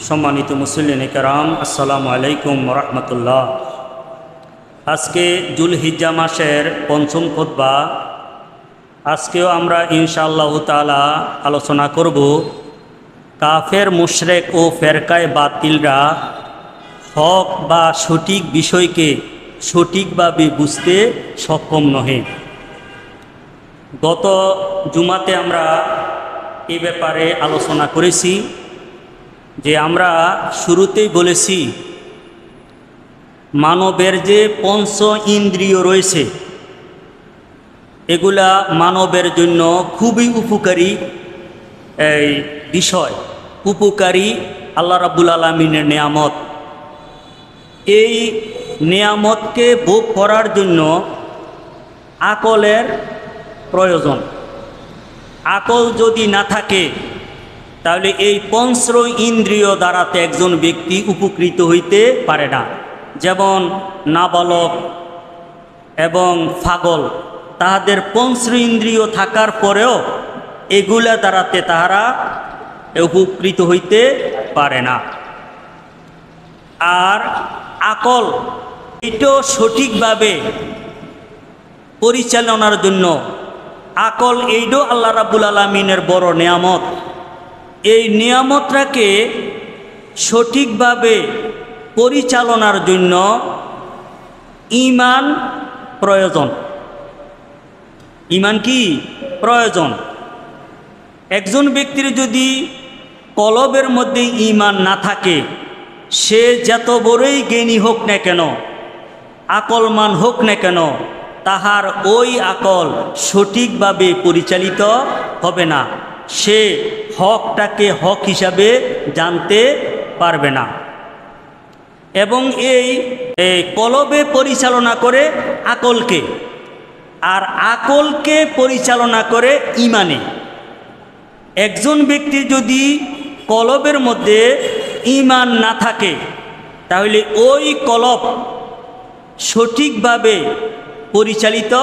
সম্মানিত মুসল্লিন কেরাম, আসসালামু আলাইকুম রহমতুল্লাহ। আজকে জুলহিজ্জা মাসের পঞ্চম খুতবা। আজকেও আমরা ইনশাআল্লাহ তাআলা আলোচনা করব কাফের মুশরিক ও ফেরকায়ে বাতিলরা হক বা সঠিক বিষয়কে সঠিকভাবে বুঝতে সক্ষম নহে। গত জুমাতে আমরা এ ব্যাপারে আলোচনা করেছি যে আমরা শুরুতেই বলেছি মানবের যে পঞ্চ ইন্দ্রিয় রয়েছে এগুলা মানবের জন্য খুবই উপকারী বিষয়, উপকারী আল্লাহ রাব্বুল আলামিনের নেয়ামত। এই নেয়ামতকে ভোগ করার জন্য আকলের প্রয়োজন। আকল যদি না থাকে তাহলে এই পঞ্চ ইন্দ্রিয় দ্বারাতে একজন ব্যক্তি উপকৃত হইতে পারে না। যেমন নাবালক এবং পাগল, তাহাদের পঞ্চ ইন্দ্রিয় থাকার পরেও এগুলা দ্বারাতে তাহারা উপকৃত হইতে পারে না। আর আকল এটাও সঠিকভাবে পরিচালনার জন্য আকল এইটাও আল্লাহ রাব্বুল আলামিনের বড় নেয়ামত। এই নিয়ামতটাকে সঠিকভাবে পরিচালনার জন্য ঈমান প্রয়োজন। ঈমান কি প্রয়োজন? একজন ব্যক্তির যদি কলবের মধ্যে ঈমান না থাকে, সে যত বড়ই জ্ঞানী হোক না কেন, আকলমান হোক না কেন, তাহার ওই আকল সঠিকভাবে পরিচালিত হবে না। সে হকটাকে হক হিসাবে জানতে পারবে না। এবং এই কলবে পরিচালনা করে আকলকে, আর আকলকে পরিচালনা করে ঈমানে। একজন ব্যক্তি যদি কলবের মধ্যে ঈমান না থাকে তাহলে ওই কলব সঠিকভাবে পরিচালিত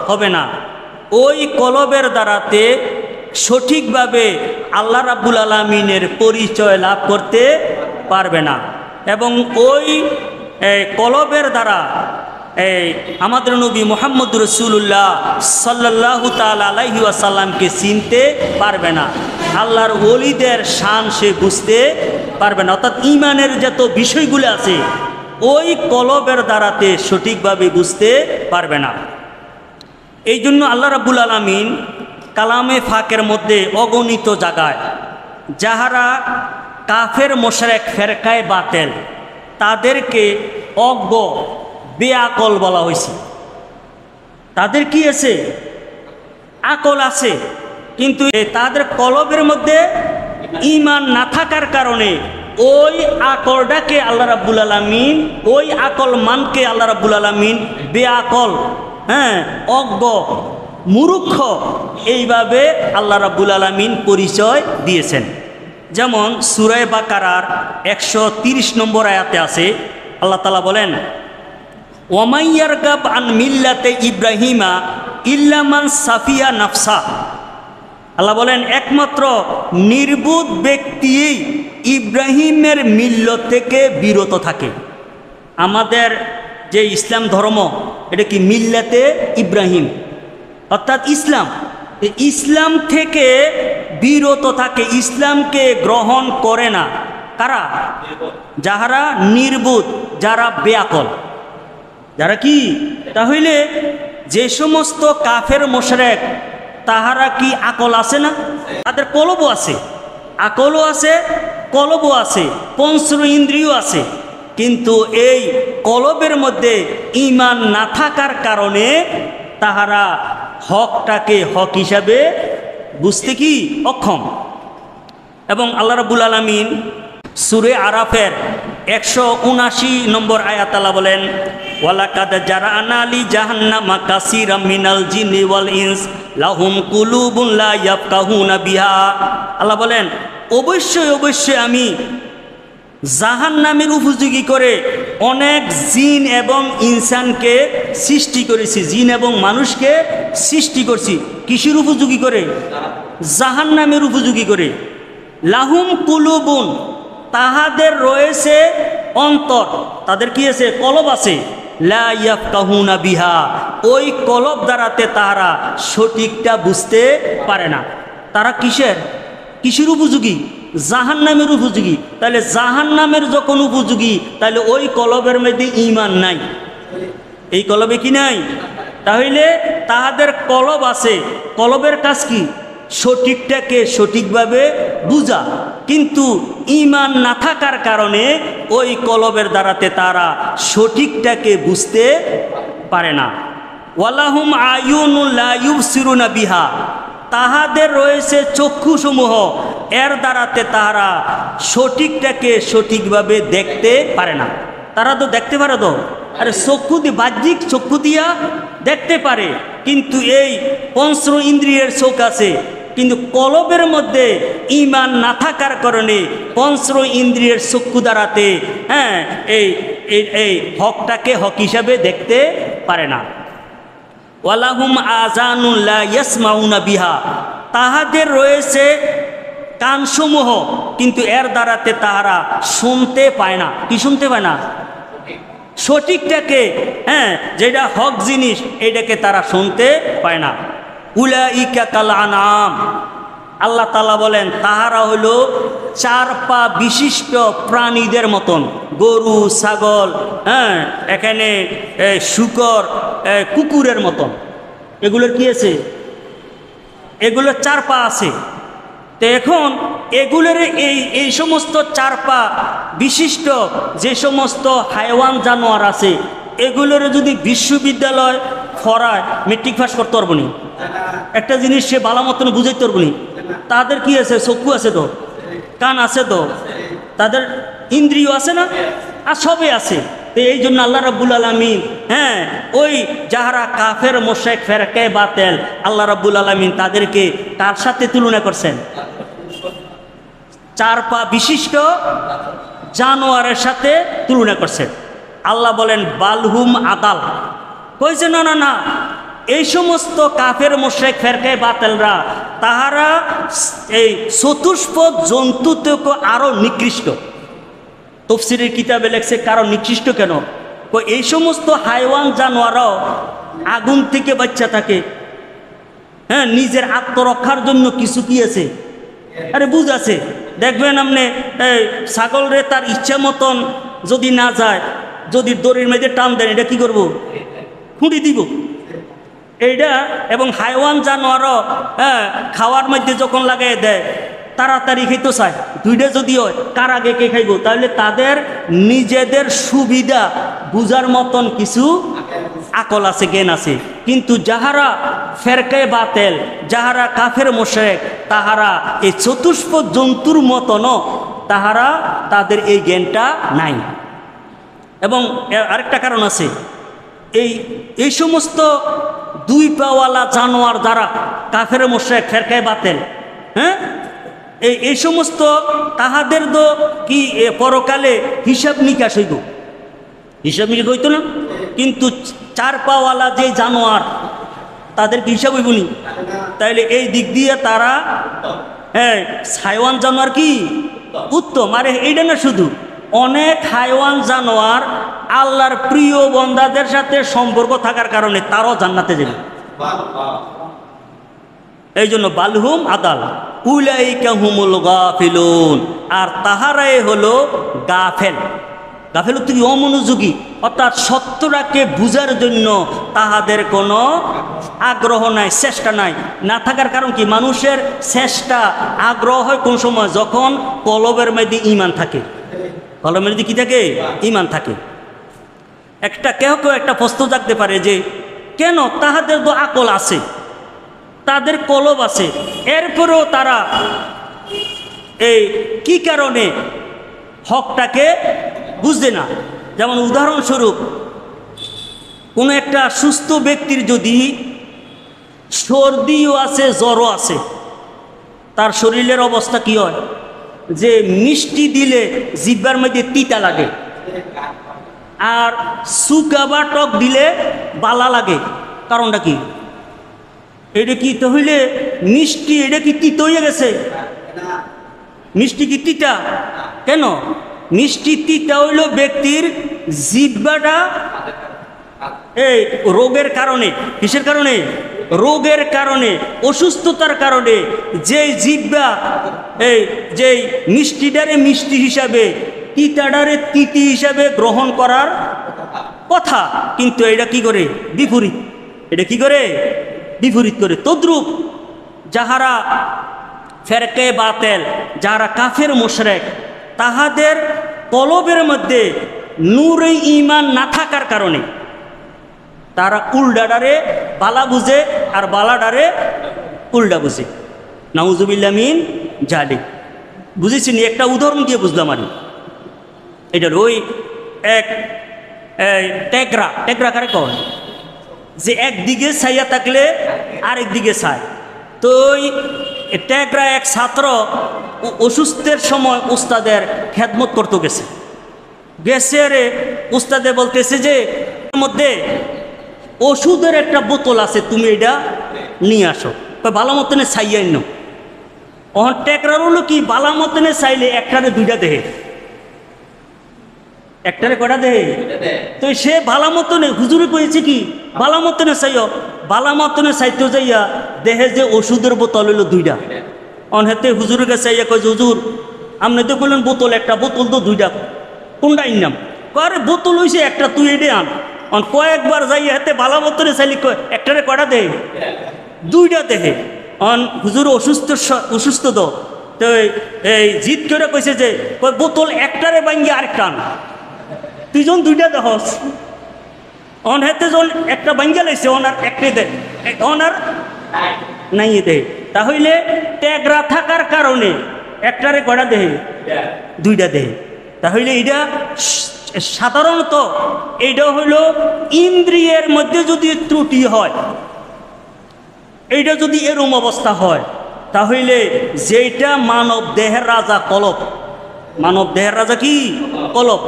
হবে না। ওই কলবের দ্বারাতে সঠিকভাবে আল্লাহ রাব্বুল আলামিনের পরিচয় লাভ করতে পারবে না। এবং ওই কলবের দ্বারা আমাদের নবী মুহাম্মদ রাসূলুল্লাহ সাল্লাল্লাহু তাআলা আলাইহি ওয়াসাল্লামকে চিনতে পারবে না। আল্লাহর ওলিদের শান সে বুঝতে পারবে না। অর্থাৎ ঈমানের যত বিষয়গুলো আছে ওই কলবের দ্বারাতে সঠিকভাবে বুঝতে পারবে না। এই জন্য আল্লাহ রাব্বুল আলামিন কালামে ফাকের মধ্যে অগণিত জায়গায় যাহারা কাফের মুশরিক ফেরকায়ে বাতিল তাদেরকে অজ্ঞ বেআকল বলা হয়েছে। তাদের কি আছে? আকল আছে, কিন্তু তাদের কলবের মধ্যে ঈমান না থাকার কারণে ওই আকলটাকে আল্লাহ রাব্বুল আলামিন, ওই আকল মানকে আল্লাহ রাব্বুল আলামিন বেআকল, অজ্ঞ, মূর্খ এইভাবে আল্লাহ রাব্বুল আলামিন পরিচয় দিয়েছেন। যেমন সূরা বাকারার 130 নম্বর আয়াতে আছে, আল্লাহ তাআলা বলেন, ওয়ামাই ইয়ারগাব আন মিল্লাতে ইব্রাহিমা ইল্লা মান সাফিয়া নাফসা। আল্লাহ বলেন একমাত্র নির্বুধ ব্যক্তি ইব্রাহিমের মিল্লত থেকে বিরত থাকে। আমাদের যে ইসলাম ধর্ম, এটা কি মিল্লাতে ইব্রাহিম, অর্থাৎ ইসলাম। ইসলাম থেকে বিরত থাকে, ইসলামকে গ্রহণ করে না। কারা? যাহারা নির্বুধ, যারা বেআকল, যারা কি? তাহলে যে সমস্ত কাফের মুশরিক তাহারা কি আকল আছে না? তাদের কলবও আছে, আকলও আছে, কলবও আছে, পঞ্চ ইন্দ্রিয় আছে। কিন্তু এই কলবের মধ্যে ঈমান না থাকার কারণে তাহারা হকটাকে হক হিসাবে বুঝতে কি অক্ষম। এবং আল্লাহ রাব্বুল আলামিন সূরা আরাফের 179 নম্বর আয়াত আল্লাহ বলেন, ওয়ালাকাদ জারানা লি জাহান্নামা কাসীরাম মিনাল জিন্নি ওয়াল ইনস লাহুম কুলুবুন লা ইয়াফকাহুনা বিহা। আল্লাহ বলেন অবশ্যই অবশ্যই আমি জাহান্নামের উপযোগী করে অনেক জিন এবং ইনসানকে সৃষ্টি করেছি, জিন এবং মানুষকে সৃষ্টি করছি। কিসের উপযোগী করে? জাহান্নামের উপযোগী করে। লাহুম কুলুবুন, তাহাদের রয়েছে অন্তর, তাদের কি আছে? কলব আছে। লা ইয়াফকাহুনা বিহা, ওই কলব দ্বারাতে তারা সঠিকটা বুঝতে পারে না। তারা কিসের উপযোগী? জাহান্নামের উপযোগী। তাহলে জাহান্নামের যখন উপযোগী, তাহলে ওই কলবের মধ্যে ঈমান নাই। এই কলবে কি নাই? তাহলে তাহাদের কলব আছে, কলবের কাজ কি? সঠিকটাকে সঠিকভাবে বুঝা, কিন্তু ঈমান না থাকার কারণে ওই কলবের দ্বারাতে তারা সঠিকটাকে বুঝতে পারে না। ওয়ালাহুম আয়ুনুন লা ইউবসিরুনা বিহা, তাহাদের রয়েছে চক্ষুসমূহ, এর দ্বারাতে তারা সঠিকটাকে সঠিকভাবে দেখতে পারে না। তারা তো দেখতে পারে তো, আরে চক্ষু দিয়ে, বাহ্যিক চক্ষু দিয়া দেখতে পারে, কিন্তু এই পঞ্চ ইন্দ্রিয়ের চোখ আছে, কিন্তু কলবের মধ্যে ঈমান না থাকার কারণে পঞ্চ ইন্দ্রিয়ের চক্ষু দ্বারাতে এই হকটাকে হক হিসাবে দেখতে পারে না। ওয়ালাহুম আযানুন লা ইয়াসমাউনা বিহা, তাহাদের রয়েছে কানসমূহ, কিন্তু এর দ্বারাতে তাহারা শুনতে পায় না। কি শুনতে পায় না? সঠিকটাকে, যেটা হক জিনিস, এটাকে তারা শুনতে পায় না। উলাইকা কাল আনাম, আল্লাহ তাআলা বলেন তাহারা হলো চার পা বিশিষ্ট প্রাণীদের মতন, গরু, ছাগল, এখানে শূকর, কুকুরের মতন। এগুলোর কি আছে? এগুলোর চার পা আছে। তো এখন এগুলোর এই সমস্ত চার পা বিশিষ্ট যে সমস্ত হাইওয়ান জানোয়ার আছে, এগুলোর যদি বিশ্ববিদ্যালয় পড়ায় মেট্রিক পাস করতে পারবো নি, একটা জিনিস সে বালা মতন বুঝাইতে পারবো নি। তাদের কি আছে? চক্ষু আছে তো, কান আছে তো, তাদের ইন্দ্রিয় আছে না? আর সবই আছে। তো এই জন্য আল্লাহ রাব্বুল আলামিন ওই যাহারা কাফের মুশরিক ফিরকা বাতিল, আল্লাহ রাব্বুল আলামিন তাদেরকে কার সাথে তুলনা করছেন? চার পা বিশিষ্ট জানোয়ারের সাথে তুলনা করছেন। আল্লাহ বলেন বালহুম আদাল, কইছে না না না, এই সমস্ত কাফের মুশরিক ফিরকা বাতিলরা তাহারা এই চতুষ্পদ জন্তু থেকে আরো নিকৃষ্ট। তাফসীরের কিতাবে লেখছে কারণ নিকৃষ্ট কেন? এই সমস্ত হাইওয়ান জানোয়ারও আগুন থেকে বাচ্চা থাকে, নিজের আত্মরক্ষার জন্য কিছু কি আছে? আরে বুঝ আছে। দেখবেন আপনি ছাগল রে তার ইচ্ছা মতন যদি না যায়, যদি দড়ির মধ্যে টান দেন, এটা কি করব? খুঁড়ি দিব এইটা। এবং হাইওয়ান জানোয়ারও খাওয়ার মধ্যে যখন লাগাই দেয়, তাড়াতাড়ি খেতে চায়, দুইটা যদি হয় কার আগে কে খাইব। তাহলে তাদের নিজেদের সুবিধা বুঝার মতন কিছু আকল আছে, জ্ঞান আছে। কিন্তু যাহারা ফিরকা বাতিল, যাহারা কাফের মুশরিক, তাহারা এই চতুষ্পদ জন্তুর মতনও তাহারা, তাদের এই জ্ঞানটা নাই। এবং আরেকটা কারণ আছে, এই সমস্ত দুই পাওয়ালা জানোয়ার যারা কাফের মুশরিক ফিরকা বাতিল, এই সমস্ত তাহাদের তো কি পরকালে হিসাব নিকাশ হইব, হিসাব নিকাশ হইতো না। কিন্তু চার পাওয়ালা যে জানোয়ার, তাদের কি হিসাব হইব নি? তাইলে এই দিক দিয়ে তারা হাইওয়ান জানোয়ার কি উত্তম। আরে এইটা না, শুধু অনেক হাইওয়ান জানোয়ার আল্লাহর প্রিয় বান্দাদের সাথে সম্পর্ক থাকার কারণে তারাও জান্নাতে যাবে। এই জন্য বালহুম আদাল উলাইকা হুমুল গাফিলুন, আর তাহারাই হলো গাফেল। গাফেল তুই অমনোযোগী, অর্থাৎ সত্যটাকে বুঝার জন্য তাহাদের কোনো আগ্রহ নাই, চেষ্টা নাই। না থাকার কারণ কি? মানুষের চেষ্টা আগ্রহ হয় কোন সময়? যখন কলবের মধ্যে ঈমান থাকে। কলবের মধ্যে কি থাকে? ঈমান থাকে। কেউ একটা প্রশ্ন জাগতে পারে যে কেন তাহাদের তো আকল আছে, তাদের কলব আছে, এরপরেও তারা কি কারণে হকটাকে বুঝবে না? যেমন উদাহরণস্বরূপ, কোনো একটা সুস্থ ব্যক্তির যদি সর্দিও আছে, জ্বরও আছে, তার শরীরের অবস্থা কি হয়? যে মিষ্টি দিলে জিহ্বার মধ্যে তিতা লাগে, আর সুকা বা টক দিলে বালা লাগে। কারণটা কি? এটা কি তাহলে মিষ্টি, এটা কি তিতা হয়ে গেছে? মিষ্টি কি তিতা? কেন? মিষ্টি তিতা হইল ব্যক্তির জিহ্বাটা এই রোগের কারণে, কিসের কারণে? রোগের কারণে, অসুস্থতার কারণে যে জিহ্বা এই যে মিষ্টিটারে মিষ্টি হিসাবে, তিতাডারে তিতি হিসাবে গ্রহণ করার কথা, কিন্তু এটা কি করে? বিপরীত। এটা কি করে? বিপরীত করে। তদ্রূপ যাহারা ফেরকে বাতেল, যাহারা কাফের মুশরিক, তাহাদের কলবের মধ্যে নূরে ঈমান না থাকার কারণে তারা উল্টাডারে বালা বুঝে আর বালাডারে উল্টা বুঝে। নাউজুবিল্লাহ মিন জালিক। বুঝেছি নি? একটা উদাহরণ দিয়ে বুঝলাম আমি। এটার ওই এক টেকরা, টেকরা কারে কয়? যে একদিকে ছাইয়া থাকলে আরেক দিকে ছায়। তো ওই টেকরা এক ছাত্র অসুস্থের সময় উস্তাদের খেদমত করতে গেছে। গেছে রে, উস্তাদে বলতেছে যে এর মধ্যে ওষুধের একটা বোতল আছে, তুমি এটা নিয়ে আসো। ভালো মতনে ছাইয়াই নো। অহন টেকরার হলো কি, বালা মতনে চাইলে একটারে দুইটা দেহে, একটারে কটা দেহে। তো সে বালা মতনে হুজুরে কয়েছে কি বালা মতনে চাইও, বালা মতনে চাইতেও যাইয়া দেহে যে ওষুধের বোতল হইলো দুইটা। অনহেতে হুজুরের কাছে চাইয়া কয়, হুজুর আপনি তো বললেন বোতল একটা, বোতল তো দুইটা, কোনটা ইনাম? আরে বোতল হয়েছে একটা, তুই এডে আন। কয়েকবার যাইয়া হাতে বালা মতনে চাইলে একটারে কটা দেহে, দুইটা দেহে। হুজুর অসুস্থ তো এই জিদ করে কইছে যে বোতল একটারে ভাঙ্গি আরেকটা আন, তুই যখন দুইটা দেখস। অনহেতে যখন একটা ভাঙ্গা লাইছে, ওনার একটা দে, ওনার নাই দে। তাহলে ট্যাগরা থাকার কারণে একটারে কটা দেহে, দুইটা দেহে। তাহলে এটা সাধারণত এইটা হইল ইন্দ্রিয়ের মধ্যে যদি ত্রুটি হয়, এইটা যদি এরম অবস্থা হয়, তাহলে যেটা মানব দেহের রাজা কলব, মানব দেহের রাজা কি? কলব।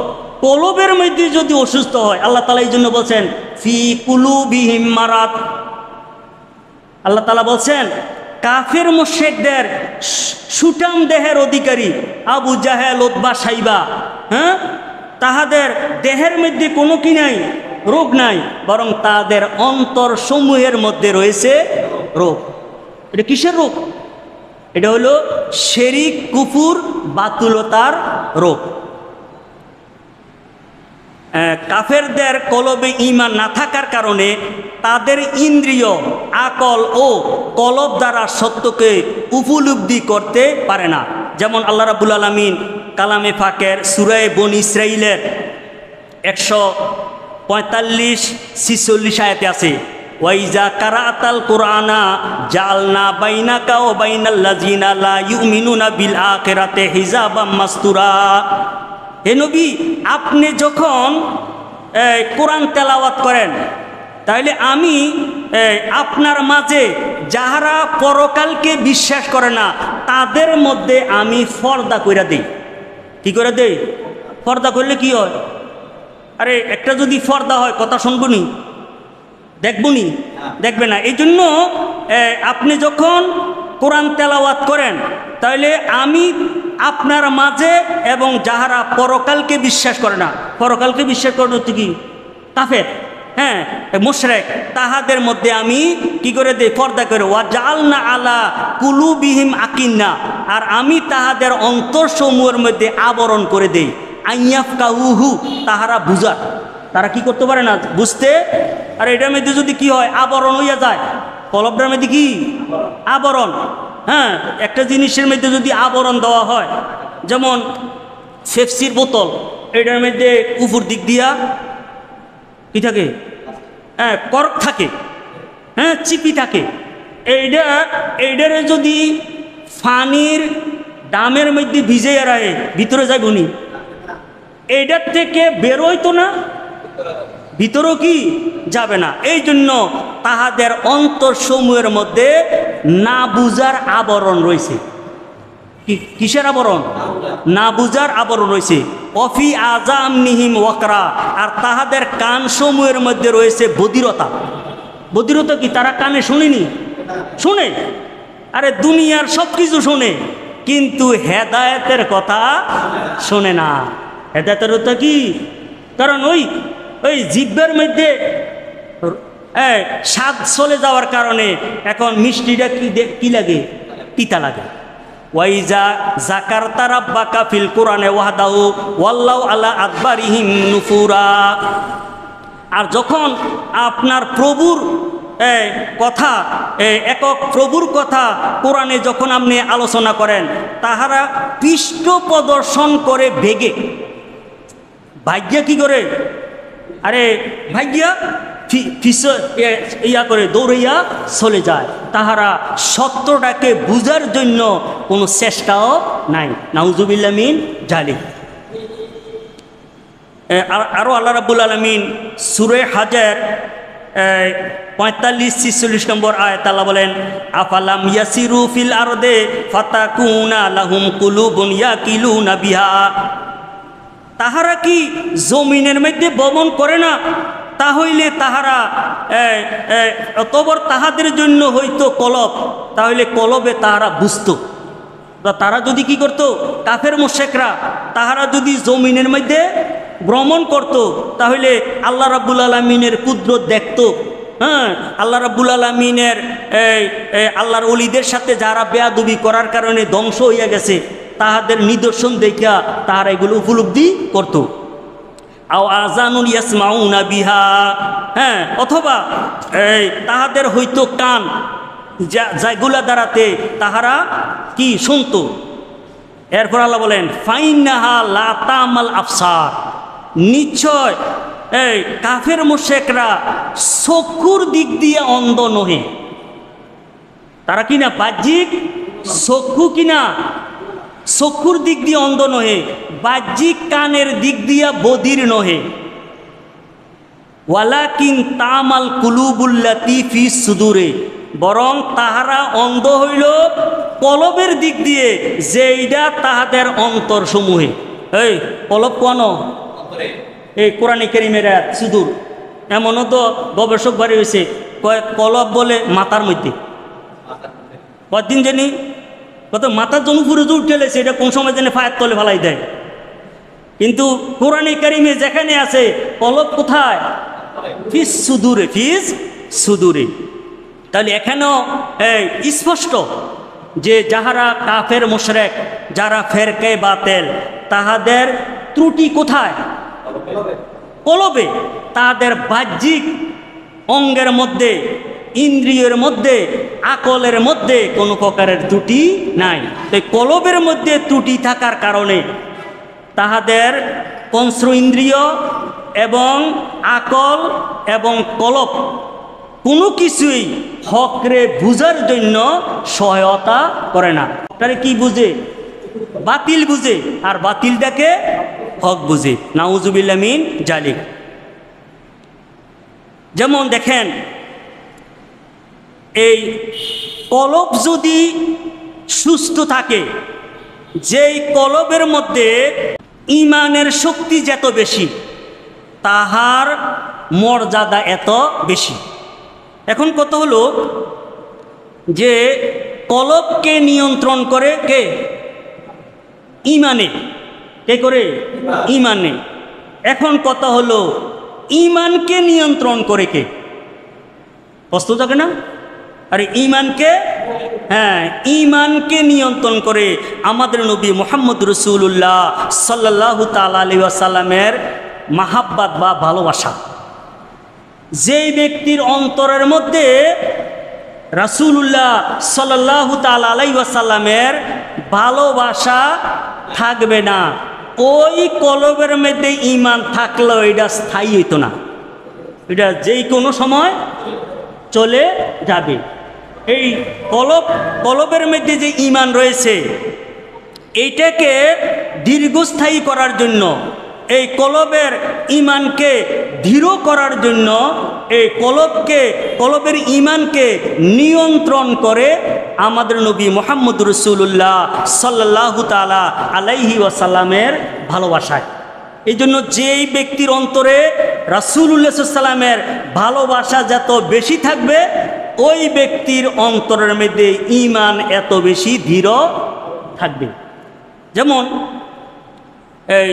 কলবের মধ্যে যদি অসুস্থ হয়, আল্লাহ তাআলা এই জন্য বলছেন ফি কুলুবিহিম মারাদ। আল্লাহ তাআলা বলছেন কাফের মুশরিকদের সুঠাম দেহের অধিকারী আবু জাহেল, উতবা, সাইবা, হ্যাঁ, তাহাদের দেহের মধ্যে কোনো কি নাই, রোগ নাই, বরং তাদের অন্তর সমূহের মধ্যে রয়েছে রোগ। এটা কিসের রোগ? এটা হলো শিরক, কুফর, বাতুলতার রোগ। কাফেরদের কলবে ঈমান না থাকার কারণে তাদের ইন্দ্রিয়, আকল ও কলব দ্বারা সত্যকে উপলব্ধি করতে পারে না। যেমন আল্লাহ রাব্বুল আলামিন কালামে ফাকের সূরা বনী ইসরাঈলের 145-46 আয়াতে আছে, ওয়াইজা কারাতাল কুরআনা জালনা বাইনাকা ওয়া বাইনাল লাযিনা লা ইউমিনুনা বিল আখিরাতি হিজাবাম মাসতুরা। হে নবী, আপনি যখন কোরআন তেলাওয়াত করেন, তাহলে আমি আপনার মাঝে যাহারা পরকালকে বিশ্বাস করে না তাদের মধ্যে আমি পর্দা কইরা দেই। কি করে দেই? পর্দা করলে কি হয়? আরে একটা যদি পর্দা হয় কথা শুনবো নি, দেখবো নি? দেখবে না। এই জন্য আপনি যখন কোরআন তেলাওয়াত করেন, তাহলে আমি আপনার মাঝে এবং যাহারা পরকালকে বিশ্বাস করে না, পরকালকে বিশ্বাস করে হচ্ছে কি? কাফের, হ্যাঁ, মুশরিক, তাহাদের মধ্যে আমি কি করে দেই? পর্দা করে। ওয়া জাআলনা আলা কুলুবিহিম আকিন্না, আর আমি তাহাদের অন্তরসমূহের মধ্যে আবরণ করে দেই, আইয়াফকাহুহু, তাহারা বুঝার, তারা কি করতে পারে না, বুঝতে। আর এটার মধ্যে যদি কি হয়, আবরণ হইয়া যায়, কলবটার মধ্যে কি আবরণ। হ্যাঁ, একটা জিনিসের মধ্যে যদি আবরণ দেওয়া হয়, যেমন পেপসির বোতল, এটার মধ্যে উপর দিক দিয়া কি থাকে? হ্যাঁ, কর্ক থাকে, হ্যাঁ, চিপি থাকে। এইটারে যদি পানির ডামের মধ্যে ভিজে রাখে, ভিতরে যায় বুনি, এইটার থেকে বেরোইতো না, ভিতরেও কি যাবে না। এই জন্য তাহাদের অন্তরসমূহের মধ্যে না বুঝার আবরণ রয়েছে। কিসের আবরণ? না বুঝার আবরণ রয়েছে। অফি আযামনিহিম ওয়াকরা, আর তাহাদের কান সমূহের মধ্যে রয়েছে বধিরতা। বধিরতা কি? তারা কানে শুনেনি? শুনে, আরে দুনিয়ার সব কিছু শুনে, কিন্তু হেদায়েতের কথা শোনে না। হেদায়েতের অর্থ কি? কারণ ওই ওই জিহ্বার মধ্যে স্বাদ চলে যাওয়ার কারণে এখন মিষ্টিটা কি লাগে? তিতা লাগে। ওয়াইজা যাকারতা রাব্বাকা ফিল কুরআনে ওয়াহদাহু ওয়াল্লাহু আলা আদবারিহিম নুফুরা। আর যখন আপনার প্রভুর কথা, একক প্রভুর কথা কোরআনে যখন আপনি আলোচনা করেন, তাহারা পৃষ্ঠ প্রদর্শন করে বেগে। ভাগ্যা কি করে? আরে ভাগ্যা ইয়া করে দৌড়াইয়া চলে যায়। তাহারা সত্যটাকে বুঝার জন্য কোনো চেষ্টাও নাই। নাউজুবিল্লাহ মিন জালিক। আরও আল্লাহ রাব্বুল আলামিন সূরা হাজর 45-46 নম্বর আয়াত আল্লাহ বলেন, আফালাম ইয়াসিরু ফিল আরদে ফাতাকুনা লাহুম কুলুবুন ইয়াকিলুনা বিহা। তাহারা কি জমিনের মধ্যে ভ্রমণ করে না? তাহলে তাহারা অতবর তাহাদের জন্য হইতো কলব, তাহলে কলবে তাহারা বুঝতো। তারা যদি কি করত, কাফের মুশরিকরা তাহারা যদি জমিনের মধ্যে ভ্রমণ করত, তাহলে আল্লাহ রাব্বুল আলামিনের কুদরত দেখত। হ্যাঁ, আল্লাহ রাব্বুল আলামিনের আল্লাহর ওলিদের সাথে যারা বেয়াদবি করার কারণে ধ্বংস হইয়া গেছে, তাহাদের নিদর্শন দেখা তাহারা এগুলো উপলব্ধি করত। আও আযানুন ইয়াসমাউনা বিহা, হ্যাঁ, অথবা তাহাদের হইতো কান, যেগুলা দ্বারাতে তাহারা কি শুনতো। এরপর আল্লাহ বলেন, ফাইন্নাহা লা তামাল আবসার, নিশ্চয় কাফের মুশরিকরা চক্ষুর দিক দিয়ে অন্ধ নহে। তারা কিনা বাহ্যিক চক্ষু কিনা চক্ষুর দিক দিয়ে অন্ধ নহে, বাহ্যিক কানের দিক দিয়া বধির নহে। ওয়ালাকিন তামাল কুলুবুল্লাতি ফি সুদুরে, বরং তাহারা অন্ধ হইল কলবের দিক দিয়ে, যেইটা তাহাদের অন্তর সমূহে। এই কলব কোন? এই কোরআনে কারীমের সুদূর। এমনও তো গবেষক বাড়ি হয়েছে, কলব বলে মাথার মধ্যে। কদিন জানি কত মাথার জন্য পুরো উঠে লেছে, এটা কোন সময় জানি ফায়ার তলে ফেলাই দেয়। কিন্তু কোরআনে কারীমে যেখানে আছে কলব কোথায়? ফিস সুদূরে, ফিস সুদূরে। তাহলে এখানেও স্পষ্ট যে যাহারা কাফের মুশরিক, যারা ফেরকে বাতিল, তাহাদের ত্রুটি কোথায়? কলবে। তাদের বাহ্যিক অঙ্গের মধ্যে, ইন্দ্রিয়ের মধ্যে, আকলের মধ্যে কোনো প্রকারের ত্রুটি নাই। তাই কলবের মধ্যে ত্রুটি থাকার কারণে তাহাদের পঞ্চ ইন্দ্রিয় এবং আকল এবং কলব কোনো কিছুই হকরে বুঝার জন্য সহায়তা করে না। তাহলে কি বুঝে? বাতিল বুঝে, আর বাতিলটাকে হক বুঝে। নাউজুবিল্লাহ মিন জালিক। যেমন দেখেন, এই কলব যদি সুস্থ থাকে, যেই কলবের মধ্যে ঈমানের শক্তি যত বেশি, তাহার মর্যাদা এত বেশি। এখন কত হলো যে কলবকে নিয়ন্ত্রণ করে কে? ঈমানে। কে করে? ঈমানে। এখন কথা হলো ঈমানকে নিয়ন্ত্রণ করে কে? প্রশ্ন থাকে না? আরে ঈমানকে, হ্যাঁ, ঈমানকে নিয়ন্ত্রণ করে আমাদের নবী মুহাম্মদ রাসূলুল্লাহ সাল্লাল্লাহু তাআলা আলাইহি ওয়াসাল্লামের মাহাব্বাত বা ভালোবাসা। যেই ব্যক্তির অন্তরের মধ্যে রাসূলুল্লাহ সাল্লাল্লাহু তাআলা আলাইহি ওয়াসাল্লামের ভালোবাসা থাকবে না, ওই কলবের মধ্যে ঈমান থাকলেও এটা স্থায়ী হইতো না, এটা যেই কোনো সময় চলে যাবে। এই কলবের মধ্যে যে ঈমান রয়েছে, এইটাকে দীর্ঘস্থায়ী করার জন্য, এই কলবের ঈমানকে দৃঢ় করার জন্য, এই কলবের ঈমানকে নিয়ন্ত্রণ করে আমাদের নবী মুহাম্মদ রাসূলুল্লাহ সাল্লাল্লাহু তাআলা আলাইহি ওয়াসাল্লামের ভালোবাসায়। এই জন্য যেই ব্যক্তির অন্তরে রাসূলুল্লাহ সাল্লাল্লাহু আলাইহি ওয়াসাল্লামের ভালোবাসা যত বেশি থাকবে, ওই ব্যক্তির অন্তরের মধ্যে ঈমান এত বেশি দৃঢ় থাকবে। যেমন এই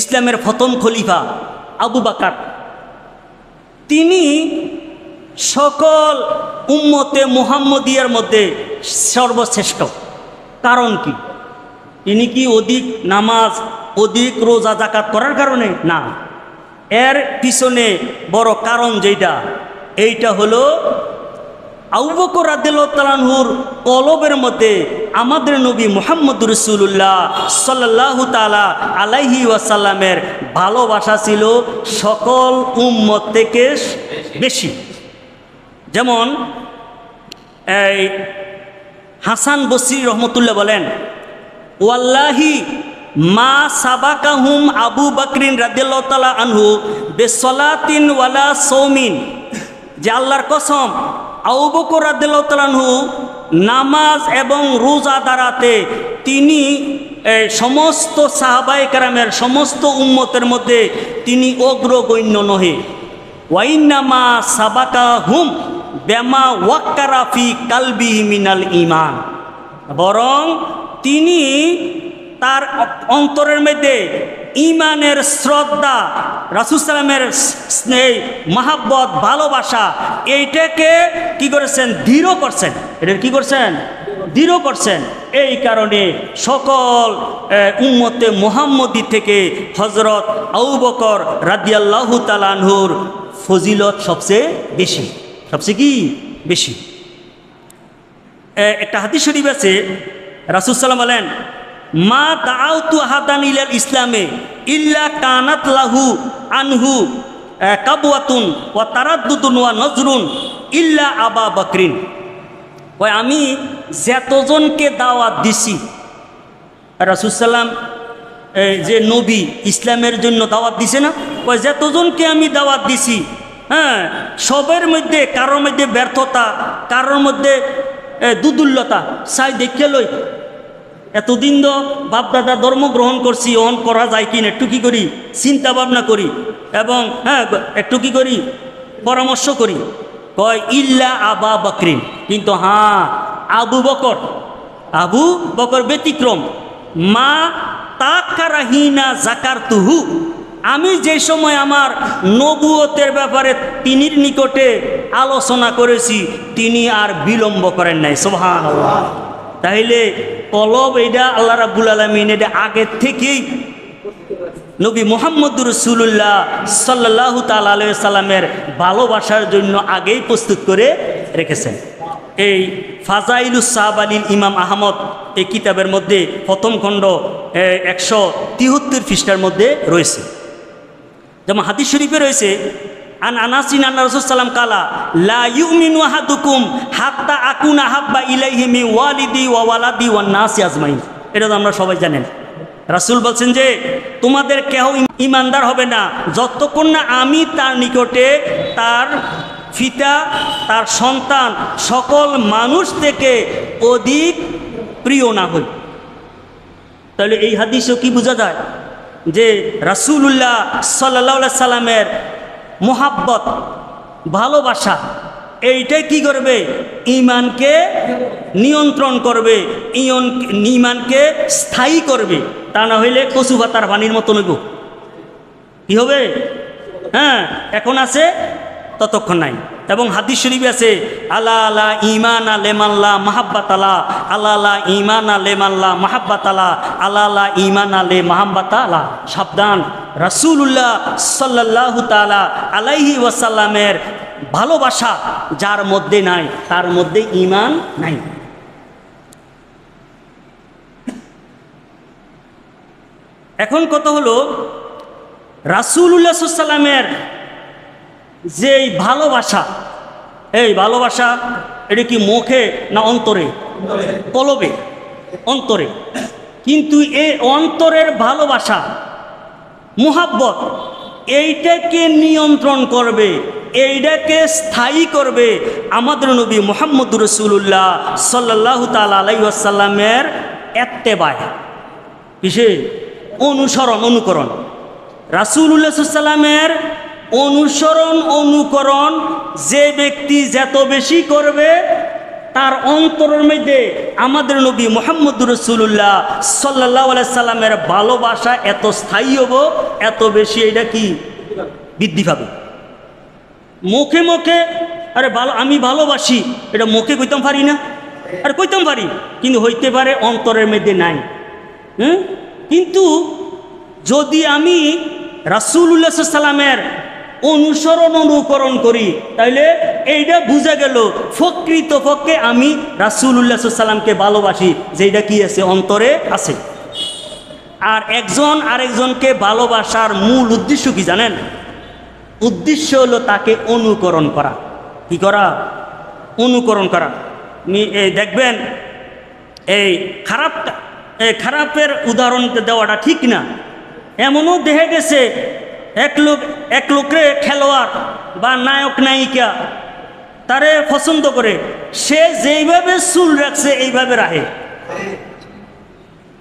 ইসলামের প্রথম খলিফা আবু বকর, তিনি সকল উম্মতে মুহাম্মদিয়ার মধ্যে সর্বশ্রেষ্ঠ। কারণ কি? তিনি কি অধিক নামাজ, অধিক রোজা জাকাত করার কারণে? না, এর পিছনে বড় কারণ যেটা, এইটা হলো আবু বকর রাদিয়াল্লাহু তাআলা আনহুর কলবের মধ্যে আমাদের নবী মুহাম্মদুর রাসূলুল্লাহ সাল্লাল্লাহু তাআলা আলাইহি ওয়াসাল্লামের ভালোবাসা ছিল সকল উম্মত থেকে বেশি। যেমন এই হাসান বসরি রহমতুল্লাহ বলেন, ওয়াল্লাহি মা সাবাকাহুম আবু বকরিন রাদিয়াল্লাহু তাআলা আনহু বিসসালাতিন ওয়ালা সাওমিন, যে আল্লাহর কসম আবু বকর রাদিয়াল্লাহু তাআলা আনহু নামাজ এবং রোজা দ্বারাতে তিনি সমস্ত সাহাবায়ে কেরামের সমস্ত উম্মতের মধ্যে তিনি অগ্রগণ্য নহে। ওয়াইন্নামা সাবাকাহুম বেমা ওয়াক্কারা ফি কালবিহি মিনাল ঈমান, বরং তিনি তার অন্তরের মধ্যে ঈমানের শ্রদ্ধা, রাসূল সাল্লামের স্নেহ, মহাব্বত, ভালোবাসা, এইটাকে কি করেছেন? দৃঢ় করছেন। এটা কি করছেন? দৃঢ় করছেন। এই কারণে সকল উম্মতে মুহাম্মদি থেকে হযরত আবু বকর রাদিয়াল্লাহু তাআলা আনহুর ফজিলত সবচেয়ে বেশি। সবচেয়ে কি বেশি? একটা হাদিস শরীফ আছে, রাসূল সাল্লাল্লাহু বলেন, মা দাআউতু আহাদান ইলাল ইসলামে ইল্লা কানাত লাহু আনহু কাবওয়াতুন ওয়া তারাদ্দুদুন ওয়া নজরুন ইল্লা আবা বকরিন। ওই আমি যতজনকে দাওয়াত দিছি, রাসূল সাল্লাম যে নবী ইসলামের জন্য দাওয়াত দিছে না, ওই যতজনকে আমি দাওয়াত দিছি, হ্যাঁ, সবের মধ্যে কারোর মধ্যে ব্যর্থতা, কারোর মধ্যে দুদুল্যতা চাই দেখে লই। এতদিন তো বাপদাদা ধর্ম গ্রহণ করছি, অন করা যায় কিনা একটু কি করি চিন্তা ভাবনা করি এবং হ্যাঁ একটু কি করি পরামর্শ করি। কয় ইল্লা আবা বকরিন, কিন্তু হ্যাঁ আবু বকর ব্যতিক্রম। মা তাকারাহিনা যাকারতুহু, আমি যে সময় আমার নবুয়তের ব্যাপারে তিনির নিকটে আলোচনা করেছি, তিনি আর বিলম্ব করেন নাই। সুবহানাল্লাহ। তাইলে কলব এইটা আল্লাহ রাব্বুল আলামিন এটা আগের থেকেই নবী মুহাম্মদুর রাসূলুল্লাহ সাল্লাল্লাহু তাআলা আলাইহি সাল্লামের ভালোবাসার জন্য আগেই প্রস্তুত করে রেখেছেন। এই ফাজাইলুস সাহাবালিল ইমাম আহমদ এই কিতাবের মধ্যে প্রথম খণ্ড 173 পৃষ্ঠার মধ্যে রয়েছে। যেমন হাদিস শরীফে রয়েছে, আন আনাসিন আন্না রাসূল সাল্লাম কালা লা ইউমিনু আহাদুকুম হাত্তা আকুনা হাব্বা ইলাইহি মিন ওয়ালিদি ওয়া ওয়ালাদি ওয়ান নাসি আজমাইন। এটা তো আমরা সবাই জানেন। রাসূল বলছেন যে তোমাদের কেউ ঈমানদার হবে না যতক্ষণ না আমি তার নিকটে তার পিতা, তার সন্তান, সকল মানুষ থেকে অধিক প্রিয় না হই। তাহলে এই হাদিসও কি বোঝা যায় যে রাসূলুল্লাহ সাল্লাল্লাহু আলাইহি সাল্লামের মোহাব্বত, ভালোবাসা, এইটাই কি করবে? ঈমানকে নিয়ন্ত্রণ করবে, ঈমানকে স্থায়ী করবে। তা না হইলে কচু পাতার পানির মতো নইব, কি হবে? হ্যাঁ, এখন আছে ততক্ষণ নাই। এবং হাদিস শরীফে আছে আলা আলা ঈমান আলেমাল্লাহ মাহাব্বাত আলা, আলা আলা ঈমান আলেমাল্লাহ মাহাব্বাত আলা, আলা আলা ঈমান আলে মাহাব্বাত আলা। সাবধান, রাসূলুল্লাহ সাল্লাল্লাহু তাআলা আলাইহি ওয়াসাল্লামের ভালোবাসা যার মধ্যে নাই তার মধ্যে ঈমান নাই। এখন কথা হলো রাসূলুল্লাহ সাল্লাল্লাহু আলাইহি ওয়াসাল্লামের যে এই ভালোবাসা, এই ভালোবাসা এটা কি মুখে না অন্তরে? কলবে, অন্তরে। কিন্তু এই অন্তরের ভালোবাসা, মুহাব্বত, এইটাকে নিয়ন্ত্রণ করবে, এইটাকে স্থায়ী করবে আমাদের নবী মুহাম্মদুর রাসূলুল্লাহ সাল্লাল্লাহু তাআলা আলাইহি ওয়াসাল্লামের ইত্তেবা, কিসে? অনুসরণ, অনুকরণ। রাসূলুল্লাহ সাল্লাল্লাহু আলাইহি ওয়াসাল্লামের অনুসরণ, অনুকরণ যে ব্যক্তি যত বেশি করবে তার অন্তরের মধ্যে আমাদের নবী মুহাম্মদুর রাসূলুল্লাহ সাল্লাল্লাহু আলাইহি সাল্লামের ভালোবাসা এত স্থায়ী হবো, এত বেশি এটা কি বৃদ্ধি পাবে। মুখে মুখে আরে আমি ভালোবাসি, এটা মুখে কইতাম পারি না, আরে কইতাম পারি, কিন্তু হইতে পারে অন্তরের মধ্যে নাই। কিন্তু যদি আমি রাসূলুল্লাহ সাল্লাল্লাহু আলাইহি সাল্লামের অনুকরণ করি, তাইলে এইটা বুঝা গেল প্রকৃতপক্ষে আমি রাসূলুল্লাহ সাল্লাল্লাহু আলাইহি সাল্লামকে ভালোবাসি, যেটা কি আছে অন্তরে আছে। আর একজন আরেকজনকে ভালোবাসার মূল উদ্দেশ্য কি জানেন? উদ্দেশ্য হলো তাকে অনুকরণ করা। কি করা? অনুকরণ করা। দেখবেন এই খারাপের উদাহরণ দেওয়াটা ঠিক না। এমনও দেখা গেছে এক লোকের খেলোয়াড় বা নায়ক নায়িকা তারে পছন্দ করে, সে যেইভাবে চুল রাখছে এইভাবে রাখে,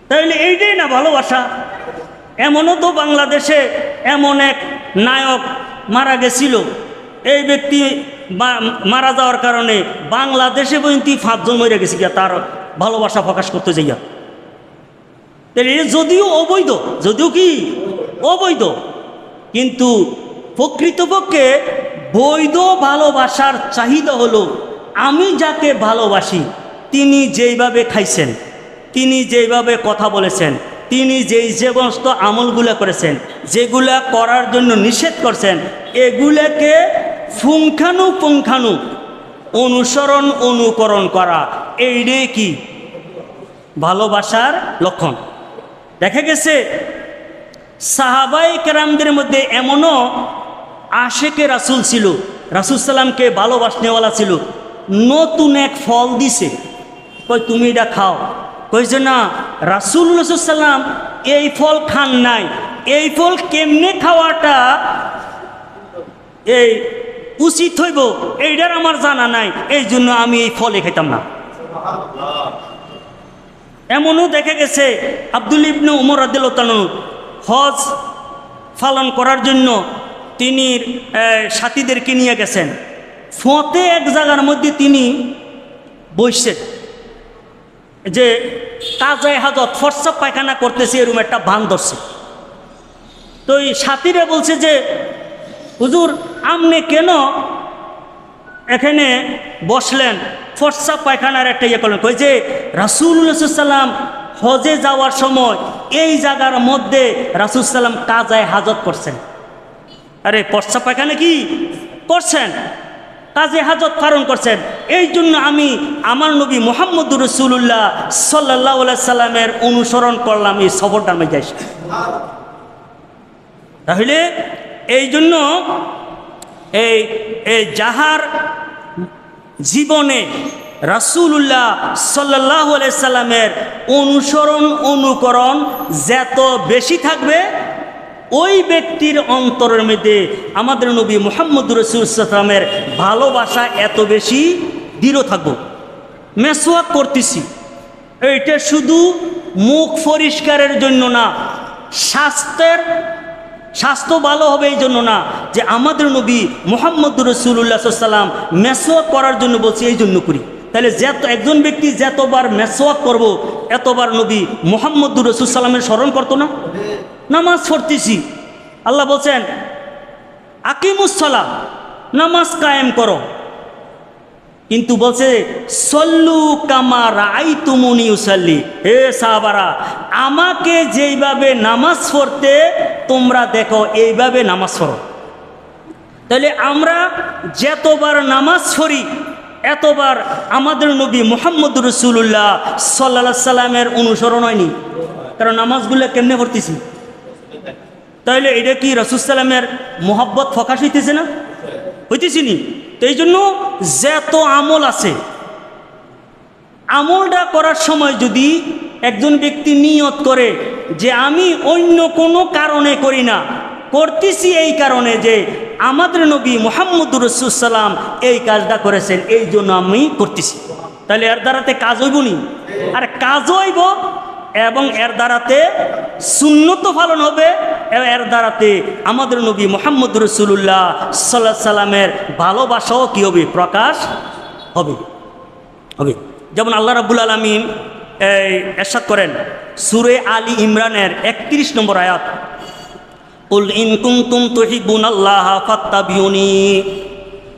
তাইলে এইটাই না ভালোবাসা? এমনও তো বাংলাদেশে এমন এক নায়ক মারা গেছিল, এই ব্যক্তি মারা যাওয়ার কারণে বাংলাদেশে পর্যন্ত 5 জন মরে গেছে গিয়া তার ভালোবাসা প্রকাশ করতে যাইয়া। তাহলে যদিও অবৈধ, যদিও কি অবৈধ, কিন্তু প্রকৃতপক্ষে বৈধ ভালোবাসার চাহিদা হলো আমি যাকে ভালোবাসি তিনি যেইভাবে খাইছেন, তিনি যেইভাবে কথা বলেছেন, তিনি যেই যে সমস্ত আমলগুলো করেছেন, যেগুলা করার জন্য নিষেধ করছেন, এগুলাকে পুঙ্খানুপুঙ্খানু অনুকরণ করা, এইটাই কি ভালোবাসার লক্ষণ। দেখা গেছে সাহাবায়ে কেরামদের মধ্যে এমনও আশেকে রাসূল ছিল, রাসূল সাল্লামকে ভালোবাসনেওয়ালা ছিল। নতুন এক ফল দিছে, কই তুমি এটা খাও, কইছে না রাসূলুল্লাহ সাল্লাল্লাহু আলাইহি সাল্লাম এই ফল খান নাই, এই ফল কেমনে খাওয়াটা এই উচিত হইব এইটার আমার জানা নাই, এই জন্য আমি এই ফলে খেতাম না। এমনও দেখা গেছে আব্দুল ইবনে উমর রাদিয়াল্লাহু তাআলা হজ পালন করার জন্য তিনি সাথীদেরকে নিয়ে গেছেন। ফতে এক জায়গার মধ্যে তিনি বসছেন, যে কাজায় হাজত ফরসা পায়খানা করতেছে, এরকম একটা ভান ধরছে। তো এই সাথীরা বলছে যে হুজুর আপনি কেন এখানে বসলেন, ফরসা পায়খানার একটা ইয়ে করলেন? কই যে রাসূলুল্লাহ সাল্লাল্লাহু আলাইহি সাল্লাম হজে যাওয়ার সময় এই জায়গার মধ্যে রাসূল সাল্লাম কাজায় হাজত করছেন। আরে ফরসা পায়খানা কি করছেন? কাজে হাজত পালন করছেন। এই জন্য আমি আমার নবী মুহাম্মদুর রাসূলুল্লাহ সাল্লাল্লাহু আলাইহি সাল্লামের অনুসরণ করলাম এই সফরটার মধ্যে এসে। তাহলে এই জন্য এই যাহার জীবনে রাসূলুল্লাহ সাল্লাল্লাহু আলাইহি সাল্লামের অনুকরণ যত বেশি থাকবে, ওই ব্যক্তির অন্তরের মধ্যে আমাদের নবী মুহাম্মদুর রাসূলুল্লাহ সাল্লাল্লাহু আলাইহি সাল্লামের ভালোবাসা এত বেশি দৃঢ় থাকবো। মেসওয়াক করতেছি, এইটা শুধু মুখ পরিষ্কারের জন্য না, স্বাস্থ্য ভালো হবে এই জন্য না, যে আমাদের নবী মুহাম্মদুর রাসূলুল্লাহ সাল্লাল্লাহু আলাইহি সাল্লাম মেসওয়াক করার জন্য বলছি, এই জন্য করি। তাহলে একজন ব্যক্তি যতবার মেসওয়াক করব, এতবার নবী মুহাম্মদুর রাসূলুল্লাহ সাল্লাল্লাহু আলাইহি সাল্লামের স্মরণ করতো না? নামাজ পড়তেছি, আল্লাহ বলছেন আকিমুস সালাহ, নামাজ কায়েম করো, কিন্তু বলছে সল্লু কামা রাআইতুমুনি উসাল্লি। হে সাহাবারা, আমাকে যেইভাবে নামাজ পড়তে তোমরা দেখো এইভাবে নামাজ পড়ো। তাহলে আমরা যতবার নামাজ পড়ি, এতবার আমাদের নবী মুহাম্মদুর রাসূলুল্লাহ সাল্লাল্লাহু আলাইহি সাল্লামের অনুসরণ হয়নি। কারণ নামাজগুলো কেমনে পড়তেছি, তাহলে এটা কি রাসূল সাল্লামের মোহাব্বত প্রকাশ হইতেছে না? হইতেছি নি? তো এই জন্য যত আমল আছে, আমলটা করার সময় যদি একজন ব্যক্তি নিয়ত করে যে আমি অন্য কোনো কারণে করি না, করতেছি এই কারণে যে আমাদের নবী মুহাম্মদুর রাসূলুল্লাহ সাল্লাম এই কাজটা করেছেন, এই জন্য আমি করতেছি, তাহলে এর দ্বারাতে কাজ হইব নি? আর কাজ হইব, এবং এর দ্বারাতে সুন্নত পালন হবে, এর দ্বারাতে আমাদের নবী মুহাম্মদুর রাসূলুল্লাহ সাল্লাল্লাহু আলাইহি সাল্লামের ভালোবাসাও কি হবে? প্রকাশ হবে। ওকে, যেমন আল্লাহ রাব্বুল আলামিন ইরশাদ করেন সূরা আলী ইমরানের 31 নম্বর আয়াত, কুল ইন কুনতুম তুহিব্বুনাল্লাহা ফাত্তাবিউনি।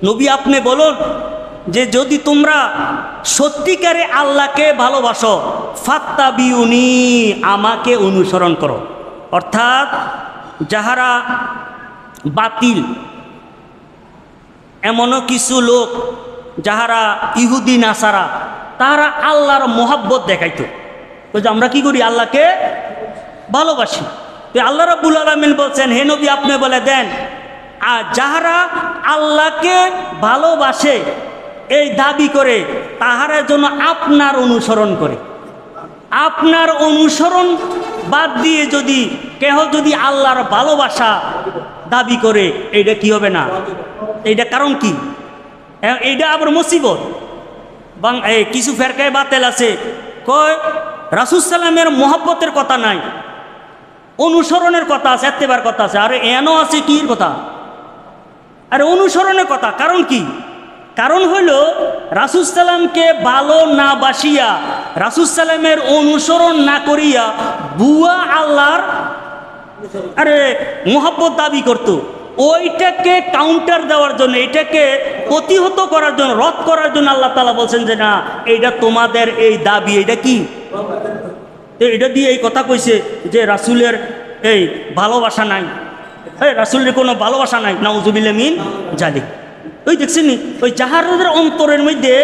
নবী আপনি বলুন যে যদি তোমরা সত্যিকারে আল্লাহকে ভালোবাসো, ফাত্তাবিউনি, আমাকে অনুসরণ করো। অর্থাৎ যাহারা বাতিল, এমনও কিছু লোক যাহারা ইহুদি নাসারা, তারা আল্লাহর মোহাব্বত দেখাইতো, যে আমরা কি করি, আল্লাহকে ভালোবাসি। তো আল্লাহ রাব্বুল আলামিন বলছেন, হে নবী আপনি বলে দেন, আর যাহারা আল্লাহকে ভালোবাসে এই দাবি করে, তাহারা যেন আপনার অনুসরণ করে। আপনার অনুসরণ বাদ দিয়ে যদি কেহ যদি আল্লাহর ভালোবাসা দাবি করে, এইটা কি হবে না? এইটা কারণ কি? এইটা আবার মুসিবত। কিছু ফেরকায় বাতেল আছে, কয় রাসূল সাল্লামের মোহাব্বতের কথা নাই, অনুসরণের কথা আছে, এত্তেবার কথা আছে। আরে এনও আছে কির কথা? আরে অনুসরণের কথা। কারণ কি? কারণ হইল রাসূল সাল্লামকে ভালো না বাসিয়া, রাসূল সাল্লামের অনুসরণ না করিয়া বুয়া আল্লাহর আরে মোহাব্বত দাবি করত। ওইটাকে কাউন্টার দেওয়ার জন্য, এটাকে প্রতিহত করার জন্য, রদ করার জন্য আল্লাহ তাআলা বলছেন যে না, এইটা তোমাদের এই দাবি, এটা কি? তো এটা দিয়ে এই কথা কইছে যে রাসূলের এই ভালোবাসা নাই, রাসূলের কোনো ভালোবাসা নাই, নাউযুবিল্লাহ মিন জালিক। ওই দেখছেন নি, ওই যাহারদের অন্তরের মধ্যে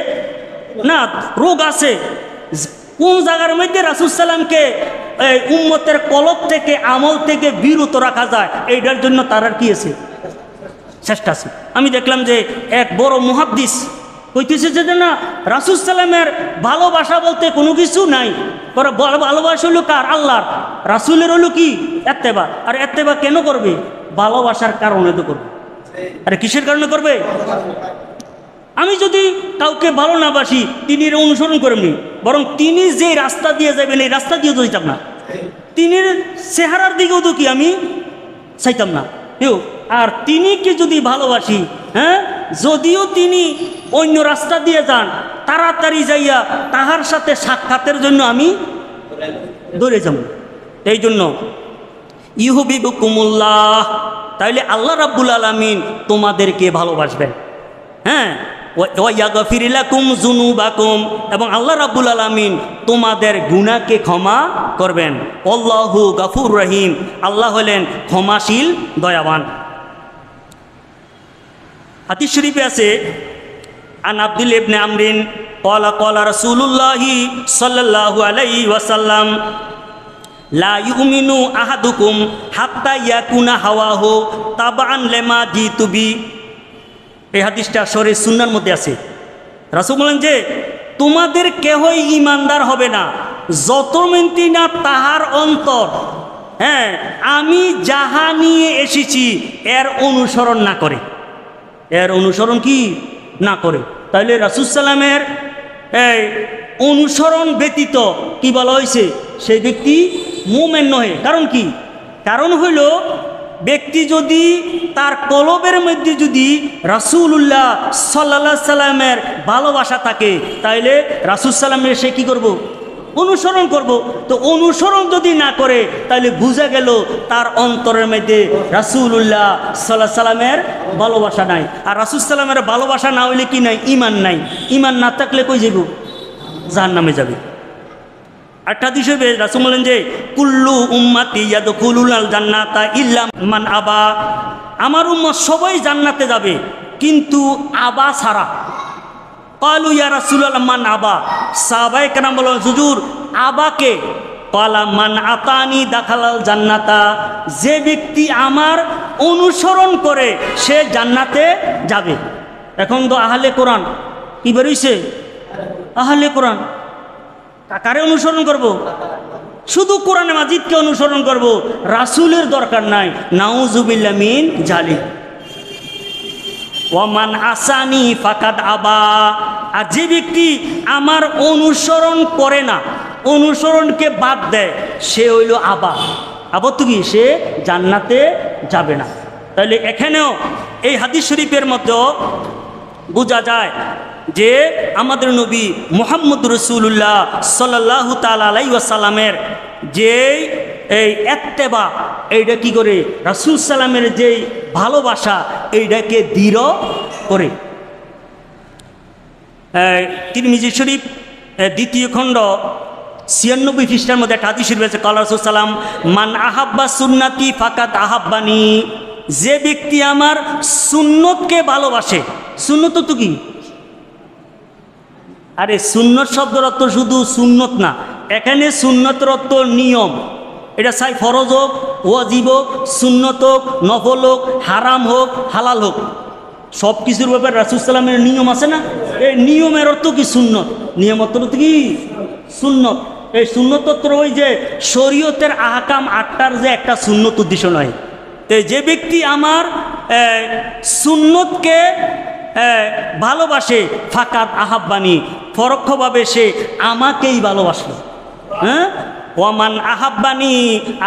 না রোগ আছে, কোন জায়গার মধ্যে রাসূল সাল্লামকে উম্মতের কলব থেকে, আমল থেকে বিরত রাখা যায়, এইটার জন্য তার কি আছে? চেষ্টা আছে। আমি দেখলাম যে এক বড় মুহাদ্দিস কইতেছে যে না, রাসূল সাল্লামের ভালোবাসা বলতে কোনো কিছু নাই। ভালোবাসা হলো কার? আল্লাহর। রাসূলের হলো কি? ইত্তেবা। আর ইত্তেবা কেন করবে? ভালোবাসার কারণে তো করবে। আরে কিসের কারণে করবে? আমি যদি কাউকে ভালো না বাসি, তিনি অনুসরণ করেননি, বরং তিনি যে রাস্তা দিয়ে যাবেন এই রাস্তা দিয়ে তো যাইতাম না, তিনি চেহারার দিকেও তো কি আমি চাইতাম না। আর তিনি কি যদি ভালোবাসি, হ্যাঁ, যদিও তিনি অন্য রাস্তা দিয়ে যান, তাড়াতাড়ি যাইয়া তাহার সাথে সাক্ষাতের জন্য আমি দৌড়ে যাব। এই জন্য ইউহিব্বুকুমুল্লাহ, তাইলে আল্লাহ রাব্বুল আলামিন তোমাদেরকে ভালোবাসবেন। হ্যাঁ, ওয়া ইয়াগফির লাকুম যুনুবাকুম, এবং আল্লাহ রাব্বুল আলামিন তোমাদের গুনাহকে ক্ষমা করবেন। আল্লাহু গফুর রহিম, আল্লাহ হলেন ক্ষমাশীল, দয়াবান। হাদিস শরীফে আছে, আন আব্দুল ইবনে আমরিন ক্বালা ক্বালা রাসূলুল্লাহি সাল্লাল্লাহু আলাইহি ওয়াসাল্লাম, লা ইউমিনু আহাদুকুম হাত্তা ইয়াকুনা হাওয়াহু তাবান লিমা জিতু বি। এই হাদিসটা শরীহ সুন্নাহর মধ্যে আছে। রাসূল বলেন যে তোমাদের কেহই ঈমানদার হবে না যতদিন না তাহার অন্তর, হ্যাঁ, আমি যাহা নিয়ে এসেছি এর অনুসরণ না করে। এর অনুসরণ কি না করে? তাহলে রাসূল সাল্লামের এই অনুসরণ ব্যতীত কি বলা হয়েছে? সেই ব্যক্তি মুমিন নহে। কারণ কি? কারণ হইল ব্যক্তি যদি তার কলবের মধ্যে যদি রাসূলুল্লাহ সাল্লাল্লাহু আলাইহি সাল্লামের ভালোবাসা থাকে, তাইলে রাসূল সাল্লামের সে কি করব? অনুসরণ করব। তো অনুসরণ যদি না করে, তাহলে বুঝা গেল তার অন্তরের মধ্যে রাসূলুল্লাহ সাল্লাল্লাহু আলাইহি সাল্লামের ভালোবাসা নাই। আর রাসূল সাল্লামের ভালোবাসা না হইলে কি নাই? ঈমান নাই। ঈমান না থাকলে কই যাব? জাহান্নামে যাবে। একটা বিষয় রাসূল বলেন যে কুল্লু উম্মতি ইয়াদখুলুল জান্নাতা ইল্লা মান আবা, আমার উম্মত সবাই জান্নাতে যাবে কিন্তু আবা ছাড়া। ক্বালু ইয়া রাসূলুল্লাহ মান আবা, সাহাবায়ে কেরাম বলেন হুজুর আবাকে? ক্বালা মান আতানি দাখালাল জান্নাতা, যে ব্যক্তি আমার অনুসরণ করে সে জান্নাতে যাবে। এখন তো আহলে কোরআন কি বেরিয়েছে? আহলে কোরআন কারে অনুসরণ করব? শুধু কোরআনে মাজিদকে অনুসরণ করব, রাসূলের দরকার নাই। নাউযুবিল্লাহ মিন জালিক। ওয়ামান আসানি ফাকাদ আবা, আর যে ব্যক্তি আমার অনুসরণ করে না, অনুসরণকে বাদ দেয়, সে হইল আবা। আবার তো কি? সে জান্নাতে যাবে না। তাহলে এখানেও এই হাদিস শরীফের মধ্যে বোঝা যায় যে আমাদের নবী মুহাম্মদ রাসূলুল্লাহ সাল্লাল্লাহু তাআলা আলাইহি ওয়াসাল্লামের যে এই ইত্তেবা, এইটা কি করে রাসূল সাল্লামের যেই ভালোবাসা এইটাকে দৃঢ় করে। তিরমিজি শরীফ দ্বিতীয় খণ্ড 96 পৃষ্ঠার মধ্যে একটা হাদিস শরীফ আছে, ক্বালা রাসূল সাল্লাম মান আহাব্বা সুন্নতি ফাকাদ আহাব্বানি, যে ব্যক্তি আমার সুন্নতকে ভালোবাসে। সুন্নত তো কি? আরে সুন্নত শব্দের অর্থ শুধু সুন্নত না, এখানে সুন্নতের অর্থ নিয়ম। এটা চাই ফরজ হোক, ওয়াজিব হোক, সুন্নত হোক, নফল হোক, হারাম হোক, হালাল হোক, সব কিছুর ব্যাপারে রাসূল সাল্লামের নিয়ম আছে না? এই নিয়মের অর্থ কি? সুন্নত। নিয়ম অর্থ কি? সুন্নত। এই সুন্নত অর্থ ওই যে শরীয়তের আহকাম 8টার যে একটা সুন্নত উদ্দেশ্য নয়। তো যে ব্যক্তি আমার সুন্নতকে ভালোবাসে ফাকাদ আহাব্বানি, পরোক্ষভাবে সে আমাকেই ভালোবাসলো। হ্যাঁ, ওয়ামান আহাব্বানি,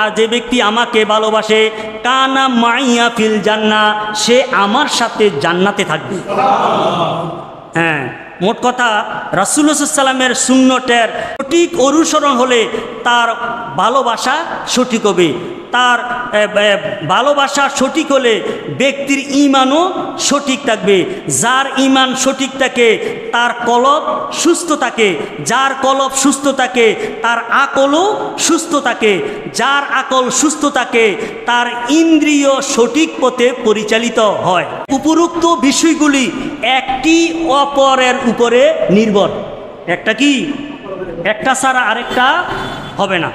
আর যে ব্যক্তি আমাকে ভালোবাসে কানা মাইয়া ফিল জান্নাহ, সে আমার সাথে জান্নাতে থাকবে। হ্যাঁ, মোট কথা রাসূলুল্লাহ সাল্লাল্লাহু আলাইহি ওয়াসাল্লামের সুন্নতের সঠিক অনুসরণ হলে তার ভালোবাসা সঠিক হবে। তার ভালোবাসা সঠিক হলে ব্যক্তির ঈমানও সঠিক থাকবে। যার ঈমান সঠিক থাকে তার কলব সুস্থ থাকে, যার কলব সুস্থ থাকে তার আকলও সুস্থ থাকে, যার আকল সুস্থ থাকে তার ইন্দ্রিয় সঠিক পথে পরিচালিত হয়। উপরোক্ত বিষয়গুলি একটি অপরের উপরে নির্ভর। একটা কি? একটা ছাড়া আরেকটা হবে না।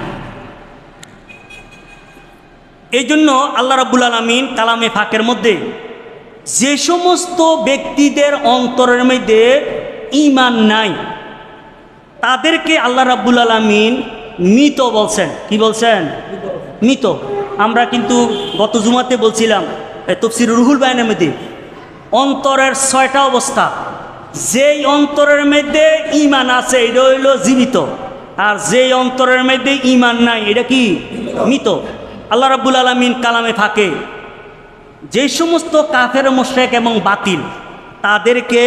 এই জন্য আল্লাহ রাব্বুল আলামিন কালামে পাকের মধ্যে যে সমস্ত ব্যক্তিদের অন্তরের মধ্যে ঈমান নাই তাদেরকে আল্লাহ রাব্বুল আলামিন মৃত বলছেন। কি বলছেন? মৃত। আমরা কিন্তু গত জুমাতে বলছিলাম তাফসীর রুহুল বায়ানের মধ্যে অন্তরের 6টা অবস্থা। যেই অন্তরের মধ্যে ঈমান আছে এটা হইল জীবিত, আর যেই অন্তরের মধ্যে ঈমান নাই এটা কি? মৃত। আল্লাহ রাব্বুল আলামিন কালামে পাকে যে সমস্ত কাফের মুশরিক এবং বাতিল তাদেরকে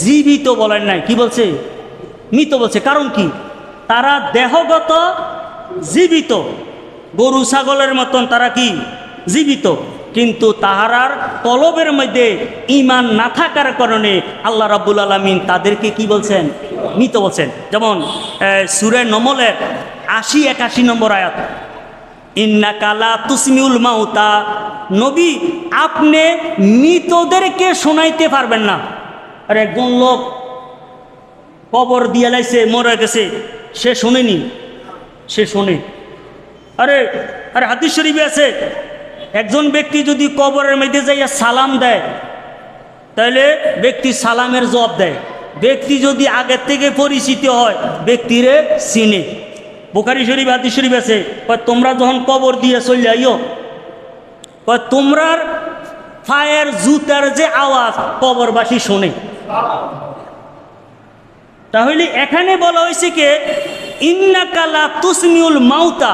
জীবিত বলেন নাই, কি বলছে? মৃত বলছে। কারণ কি? তারা দেহগত জীবিত, গরু ছাগলের মতন তারা কি? জীবিত, কিন্তু তাহারার কলবের মধ্যে ঈমান না থাকার কারণে আল্লাহ রাব্বুল আলামিন তাদেরকে কি বলছেন? মৃত বলছেন। যেমন সূরা নমলের 80-81 নম্বর আয়াত, ইন্নাকা লা তুসমিউল মাউতা, নবী আপনি মৃতদেরকে শোনাইতে পারবেন না। আর একজন লোক কবর দিয়ে লাইছে, মরে গেছে, সে শোনেনি? সে শোনে। আরে আরে হাদিস শরীফে আছে একজন ব্যক্তি যদি কবরের মধ্যে যাইয়া সালাম দেয় তাহলে ব্যক্তি সালামের জবাব দেয়। ব্যক্তি যদি আগের থেকে পরিচিত হয় ব্যক্তিরে চিনে। বুখারী শরীফ হাদিস শরীফ আছে, তোমরা যখন কবর দিয়ে চলে আইও, তোমরার পায়ের জুতার যে আওয়াজ কবরবাসী শোনে। তাহলে এখানে বলা হয়েছে কি ইন্নাকা লা তুসমিউল মাউতা,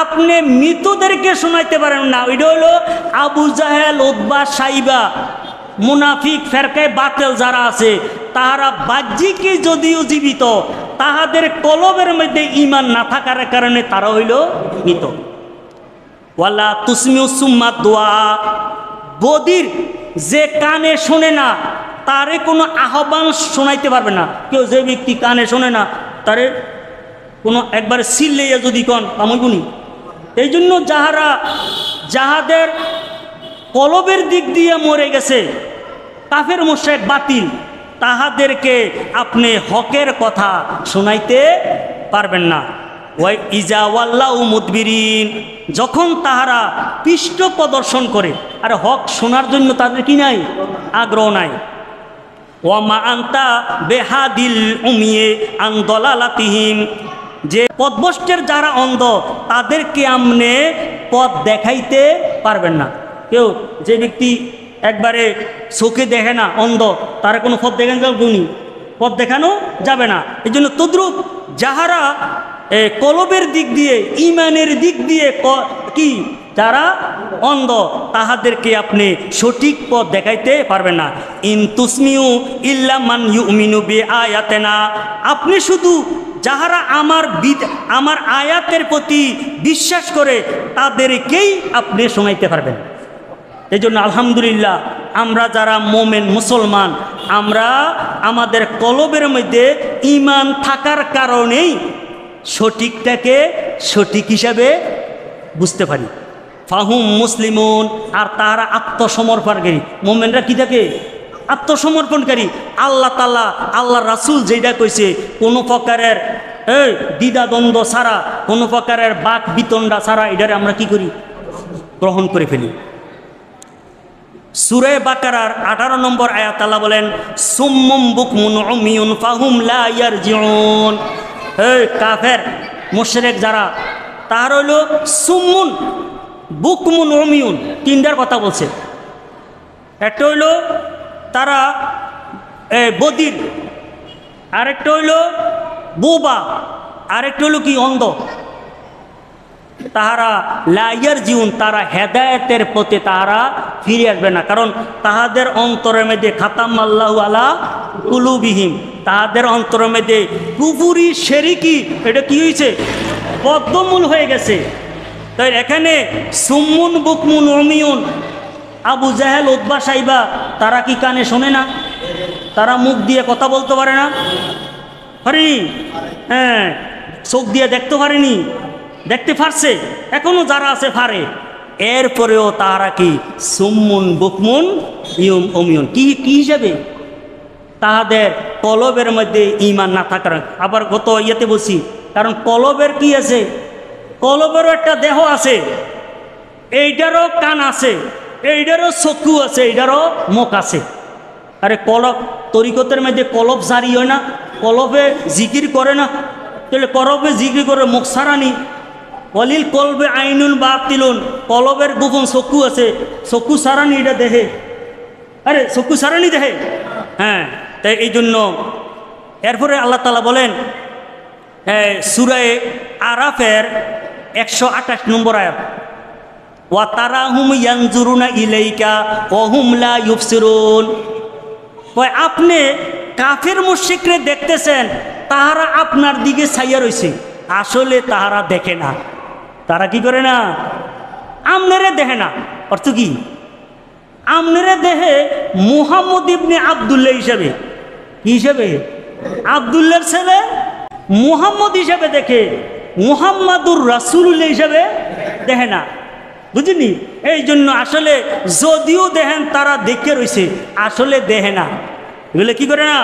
আপনি মৃতদেরকে শোনাইতে পারেন না। ওইটা হলো আবু জাহেল, উতবা, সাইবা, মুনাফিক ফেরকায়ে বাতিল যারা আছে তাহারা বাহ্যিকে যদিও জীবিত, তাহাদের কলবের মধ্যে ঈমান না থাকার কারণে তারা হইল মৃত। ওয়ালা তুসমিউ সুম্মা দুআ, বদির যে কানে শোনে না তারে কোনো আহ্বান শোনাইতে পারবে না। কেউ যে ব্যক্তি কানে শোনে না তারে কোনো একবারে সিল্লাইয়া যদি কন কামইবনি। এই জন্য যাহাদের কলবের দিক দিয়ে মরে গেছে কাফের মুশরিক বাতিল, তাহাদেরকে আপনি হকের কথা শোনাইতে পারবেন না। ওয়াই ইজা ওয়াল্লাউ মুদবিরিন, যখন তাহারা পৃষ্ঠ প্রদর্শন করে, আর হক শোনার জন্য তাদের কি নাই? আগ্রহ নাই। ওয়ামা আনতা বেহাদিল উমিয়ে আন দলালাতিহিম, যে পথভ্রষ্টের যারা অন্ধ তাদেরকে আপনি পথ দেখাইতে পারবেন না। কেউ যে ব্যক্তি একবারে চোখে দেখে না, অন্ধ, তারা কোনো পথ দেখানো যাবে? পথ দেখানো যাবে না। এই জন্য তদ্রুপ যাহারা কলবের দিক দিয়ে, ঈমানের দিক দিয়ে কি যারা অন্ধ তাহাদেরকে আপনি সঠিক পথ দেখাইতে পারবেন না। ইন তুসমিউ ইল্লা মান ইউমিনু বিআয়াতিনা, আপনি শুধু যাহারা আমার আয়াতের প্রতি বিশ্বাস করে তাদেরকেই আপনি শোনাইতে পারবেন। এই জন্য আলহামদুলিল্লাহ আমরা যারা মোমেন মুসলমান, আমরা আমাদের কলবের মধ্যে ঈমান থাকার কারণেই সঠিকটাকে সঠিক হিসাবে বুঝতে পারি। ফাহুম মুসলিমুন, আর তারা আত্মসমর্পণকারী। মোমেনরা কি থাকে? আত্মসমর্পণকারী। আল্লাহ তাআলা, আল্লাহ রাসূল যেটা কইছে, কোনো প্রকারের দ্বিধাদ্বন্দ্ব ছাড়া, কোনো প্রকারের বাক বিতণ্ডা ছাড়া এটারে আমরা কি করি? গ্রহণ করে ফেলি। সূরা বাকারার 18 নম্বর আয়াত আল্লাহ বলেন, সুম্মুম বুকমুন উমিয়ুন ফাহুম লা ইয়ারজিউন। কাফের মুশরিক যারা, তার হইল সুম্মুন বুকমুন উমিয়ুন, তিনটার কথা বলছে। একটা হইল তারা বদির, আরেকটা হইল বোবা, আরেকটা হইল কি? অন্ধ। তাহারা লাইয়ার জীবন, তারা হেদায়েতের পথে তাহারা ফিরে আসবে না, কারণ তাহাদের অন্তরের মধ্যে খাতাম আল্লাহু আলা কুলুবিহিম, তাহাদের অন্তরের মধ্যে কুফরি শিরকি এটা কি হয়েছে? বদ্ধমূল হয়ে গেছে। তাই এখানে সুম্মুন বুকমুন উমিয়ুন, আবু জাহেল উতবা সাইবা তারা কি কানে শোনে না? তারা মুখ দিয়ে কথা বলতে পারে না? পারেনি? হ্যাঁ, চোখ দিয়ে দেখতে পারেনি? দেখতে পারছে। এখনো যারা আছে পারে, এরপরেও তারা কি সুম্মুন বুকমুন উমিয়ুন। কি হিসাবে? তাহাদের কলবের মধ্যে ঈমান না থাকার। আবার গত ইয়েতে বলছি, কারণ কলবের কি আছে? কলবেরও একটা দেহ আছে, এইটারও কান আছে, এইটারও চক্ষু আছে, এইটারও মুখ আছে। আরে কলব তরিকতের মধ্যে কলব জারি হয় না? কলবে জিকির করে না? তাহলে কলবে জিকির করে মুখ সারানি। অলিল কলবে আইনুন বাতিলুন, কলবের গোপন চক্ষু আছে, চক্ষু সারানি এটা দেহে। আরে চক্ষু সারানি দেহে। হ্যাঁ, তাই এই জন্য এরপরে আল্লাহ তাআলা বলেন সূরা আরাফের 128 নম্বর আয়াত, ওয়া তারাহুম ইয়ানজুরুনা ইলাইকা ওয়া হুম লা ইউবসিরুন। আপনি কাফের মুশরিকরে দেখতেছেন, তাহারা আপনার দিকে ছাইয়া রইছে, আসলে তাহারা দেখে না। তারা কি করে না? আমনেরে দেখে না। অর্থ কি? আমনেরে দেখে মুহাম্মদ ইবনে আব্দুল্লাহ হিসাবে। কি হিসাবে? আব্দুল্লাহর ছেলে মুহাম্মদ হিসাবে দেখে, মুহাম্মাদুর রাসূলুল্লাহ হিসাবে দেখে না। বুঝিনি? এই জন্য আসলে যদিও দেখেন তারা দেখে রয়েছে, আসলে দেখে না। এগুলো কি করে না?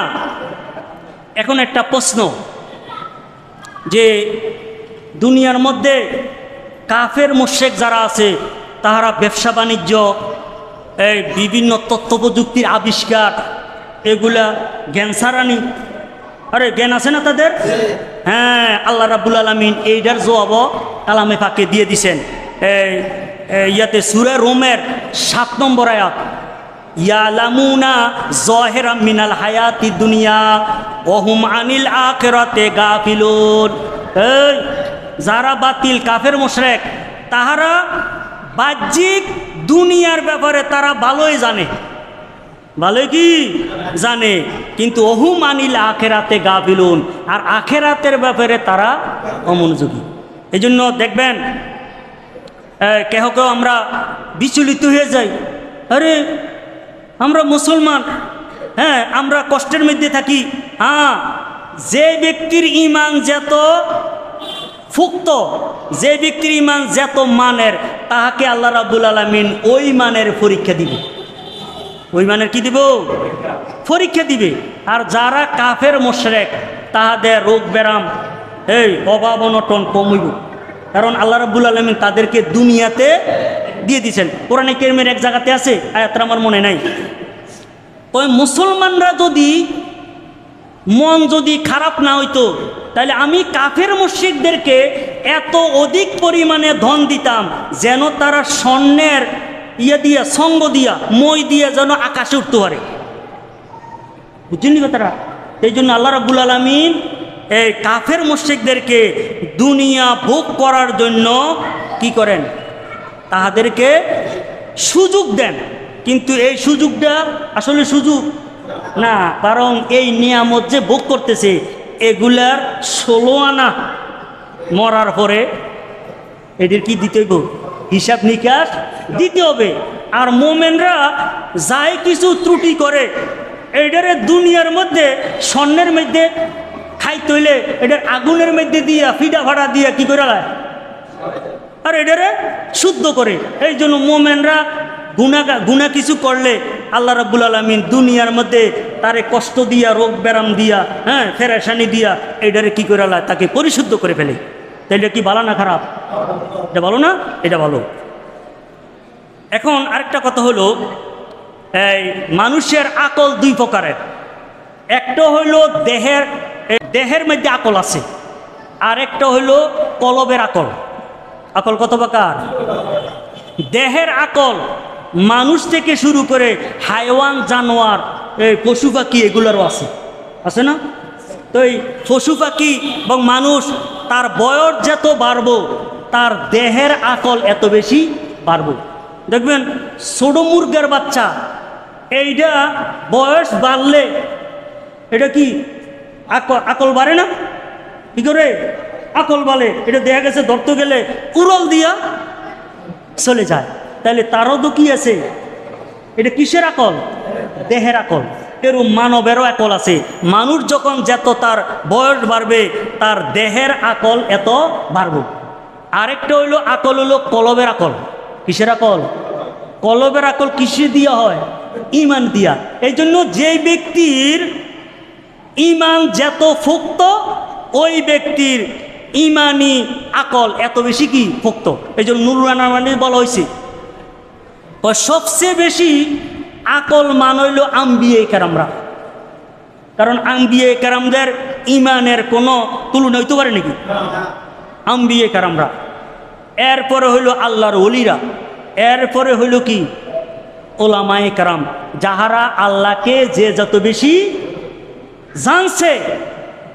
এখন একটা প্রশ্ন, যে দুনিয়ার মধ্যে কাফের মুশরিক যারা আছে, তাহারা ব্যবসা বাণিজ্য, এই বিভিন্ন তথ্য প্রযুক্তির আবিষ্কার, এগুলা জ্ঞান ছাড়ানি। আরে জ্ঞান আছে না তাদের? হ্যাঁ, আল্লাহ রাব্বুল আলামিন এইটার জবাব কালামে পাকে দিয়ে দিছেন। ইয়াতে সূরা রোমের 7 নম্বর আয়াত, ইয়ালামুনা যাহিরাম মিনাল হায়াতি দুনিয়া ওয়া হুম আনিল আখিরাতি গাফিলুন। এই যারা বাতিল কাফের মুশরিক, তাহারা বাহ্যিক দুনিয়ার ব্যাপারে তারা ভালোই জানে, ভালোই কি জানে, কিন্তু ওহুম আনিল আখিরাতে গাফিলুন, আর আখিরাতের ব্যাপারে তারা অমনোযোগী। এই জন্য দেখবেন কেহ কেউ আমরা বিচলিত হয়ে যাই, আরে আমরা মুসলমান, হ্যাঁ আমরা কষ্টের মধ্যে থাকি। হ্যাঁ, যে ব্যক্তির ঈমান যত ফুক্ত, যে ব্যক্তির ঈমান যত মানের, তাহাকে আল্লাহ রাব্বুল আলামিন ওই মানের পরীক্ষা দিবে। ওই মানের কি দিব? পরীক্ষা দিবে। আর যারা কাফের মুশরিক, তাহাদের রোগ ব্যারাম, এই অভাব অনটন কমিব, কারণ আল্লাহ রাব্বুল আলামিন তাদেরকে দুনিয়াতে দিয়ে দিয়েছেন। কোরআনে কারীমের এক জায়গাতে আছে, আয়াতটা আমার মনে নাই। ওই মুসলমানরা যদি মন যদি খারাপ না হইতো, তাহলে আমি কাফের মুশরিকদেরকে এত অধিক পরিমাণে ধন দিতাম, যেন তারা স্বর্ণের দিয়া সঙ্গ দিয়া মই দিয়া যেন আকাশে উঠতে পারে। বুঝছেন কথাটা? এই জন্য আল্লাহ রাব্বুল আলামিন এই কাফের মুশরিকদেরকে দুনিয়া ভোগ করার জন্য কি করেন? তাহাদেরকে সুযোগ দেন। কিন্তু এই সুযোগটা আসলে সুযোগ না, কারণ এই নিয়ামত যে ভোগ করতেছে এগুলার 16 আনা মরার পরে এদের কি দিতে হইব? হিসাব নিকাশ দিতে হবে। আর মোমেনরা যাই কিছু ত্রুটি করে এটারে দুনিয়ার মধ্যে স্বর্ণের মধ্যে খাইতে হইলে এটার আগুনের মধ্যে দিয়া ফিডা ভাড়া দিয়া কি করে আর এটারে শুদ্ধ করে। এই জন্য মোমেনরা গুনাহ কিছু করলে আল্লাহ রাব্বুল আলামিন দুনিয়ার মধ্যে তারে কষ্ট দিয়া, রোগ ব্যারাম দিয়া, হ্যাঁ, ফেরেশানি দিয়া এটারে কি করে তাকে পরিশুদ্ধ করে ফেলে। তাইলে কি ভালো না খারাপ? এটা ভালো না? এটা ভালো। এখন আরেকটা কথা হলো, এই মানুষের আকল দুই প্রকারের। একটা হইল দেহের মধ্যে আকল আছে, আর একটা হইল কলবের আকল। আকল কত প্রকার? দেহের আকল মানুষ থেকে শুরু করে হাইওয়ান, জানোয়ার, এই পশু পাখি এগুলোরও আছে না? তো এই পশু পাখি এবং মানুষ তার বয়স যত বাড়বো তার দেহের আকল এত বেশি বাড়বো। দেখবেন ছোট মুরগের বাচ্চা এইটা বয়স বাড়লে এটা কি আকল বাড়ে না? কি করে আকল বাড়ে? এটা দেখা গেছে ধরতে গেলে উড়ল দিয়া চলে যায়। তাহলে তারও তো কি আছে? এটা কিসের আকল? দেহের আকল। এরকম মানবেরও আকল আছে। মানুষ যখন যত তার বয়স বাড়বে তার দেহের আকল এত বাড়বে। আরেকটা হইলো আকল হইলো কলবের আকল। কিসের আকল? কলবের আকল কিসে দিয়া হয়? ইমান দিয়া। এই জন্য যেই ব্যক্তির ইমান যত ফুক্ত ওই ব্যক্তির ইমানি আকল এত বেশি কি ফুক্ত। এই জন্য নুরুল মানে বলা হয়েছে সবচেয়ে বেশি আকল মান হইল আম্বিয়ে কেরামরা। কারণ আম্বিয়ে কেরামদের ইমানের কোনো তুলনা হইতে পারে নাকি? আম্বিয়ে কেরামরা। এরপরে হইল আল্লাহর ওলিরা। এরপরে হইল কি? ওলামায়ে কেরাম, যাহারা আল্লাহকে যে যত বেশি জানছে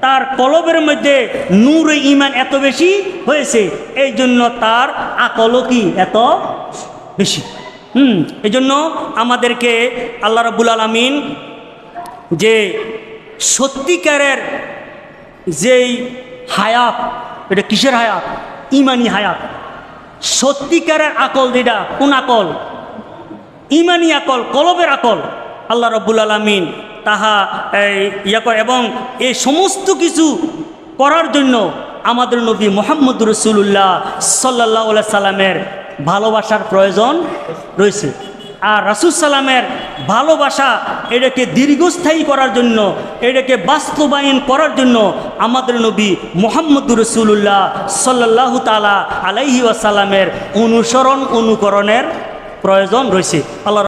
তার কলবের মধ্যে নূর ইমান এত বেশি হয়েছে, এই জন্য তার আকলও কি এত বেশি। এই জন্য আমাদেরকে আল্লাহ রাব্বুল আলামিন যে সত্যিকারের যেই হায়াত, এটা কিসের হায়াত? ইমানি হায়াত। সত্যিকারের আকল যেটা, কোন আকল? ইমানি আকল, কলবের আকল। আল্লাহ রাব্বুল আলামিন তাহা ইয়া করে, এবং এই সমস্ত কিছু করার জন্য আমাদের নবী মুহাম্মদুর রাসূলুল্লাহ সাল্লাল্লাহু আলাইহি সাল্লামের ভালোবাসার প্রয়োজন রয়েছে। আর রাসূল সাল্লামের ভালোবাসা এটাকে দীর্ঘস্থায়ী করার জন্য, এটাকে বাস্তবায়ন করার জন্য আমাদের নবী মুহাম্মদুর রাসূলুল্লাহ সাল্লাল্লাহু তাআলা আলাইহি ওয়াসাল্লামের অনুকরণের প্রয়োজন রয়েছে। আল্লাহ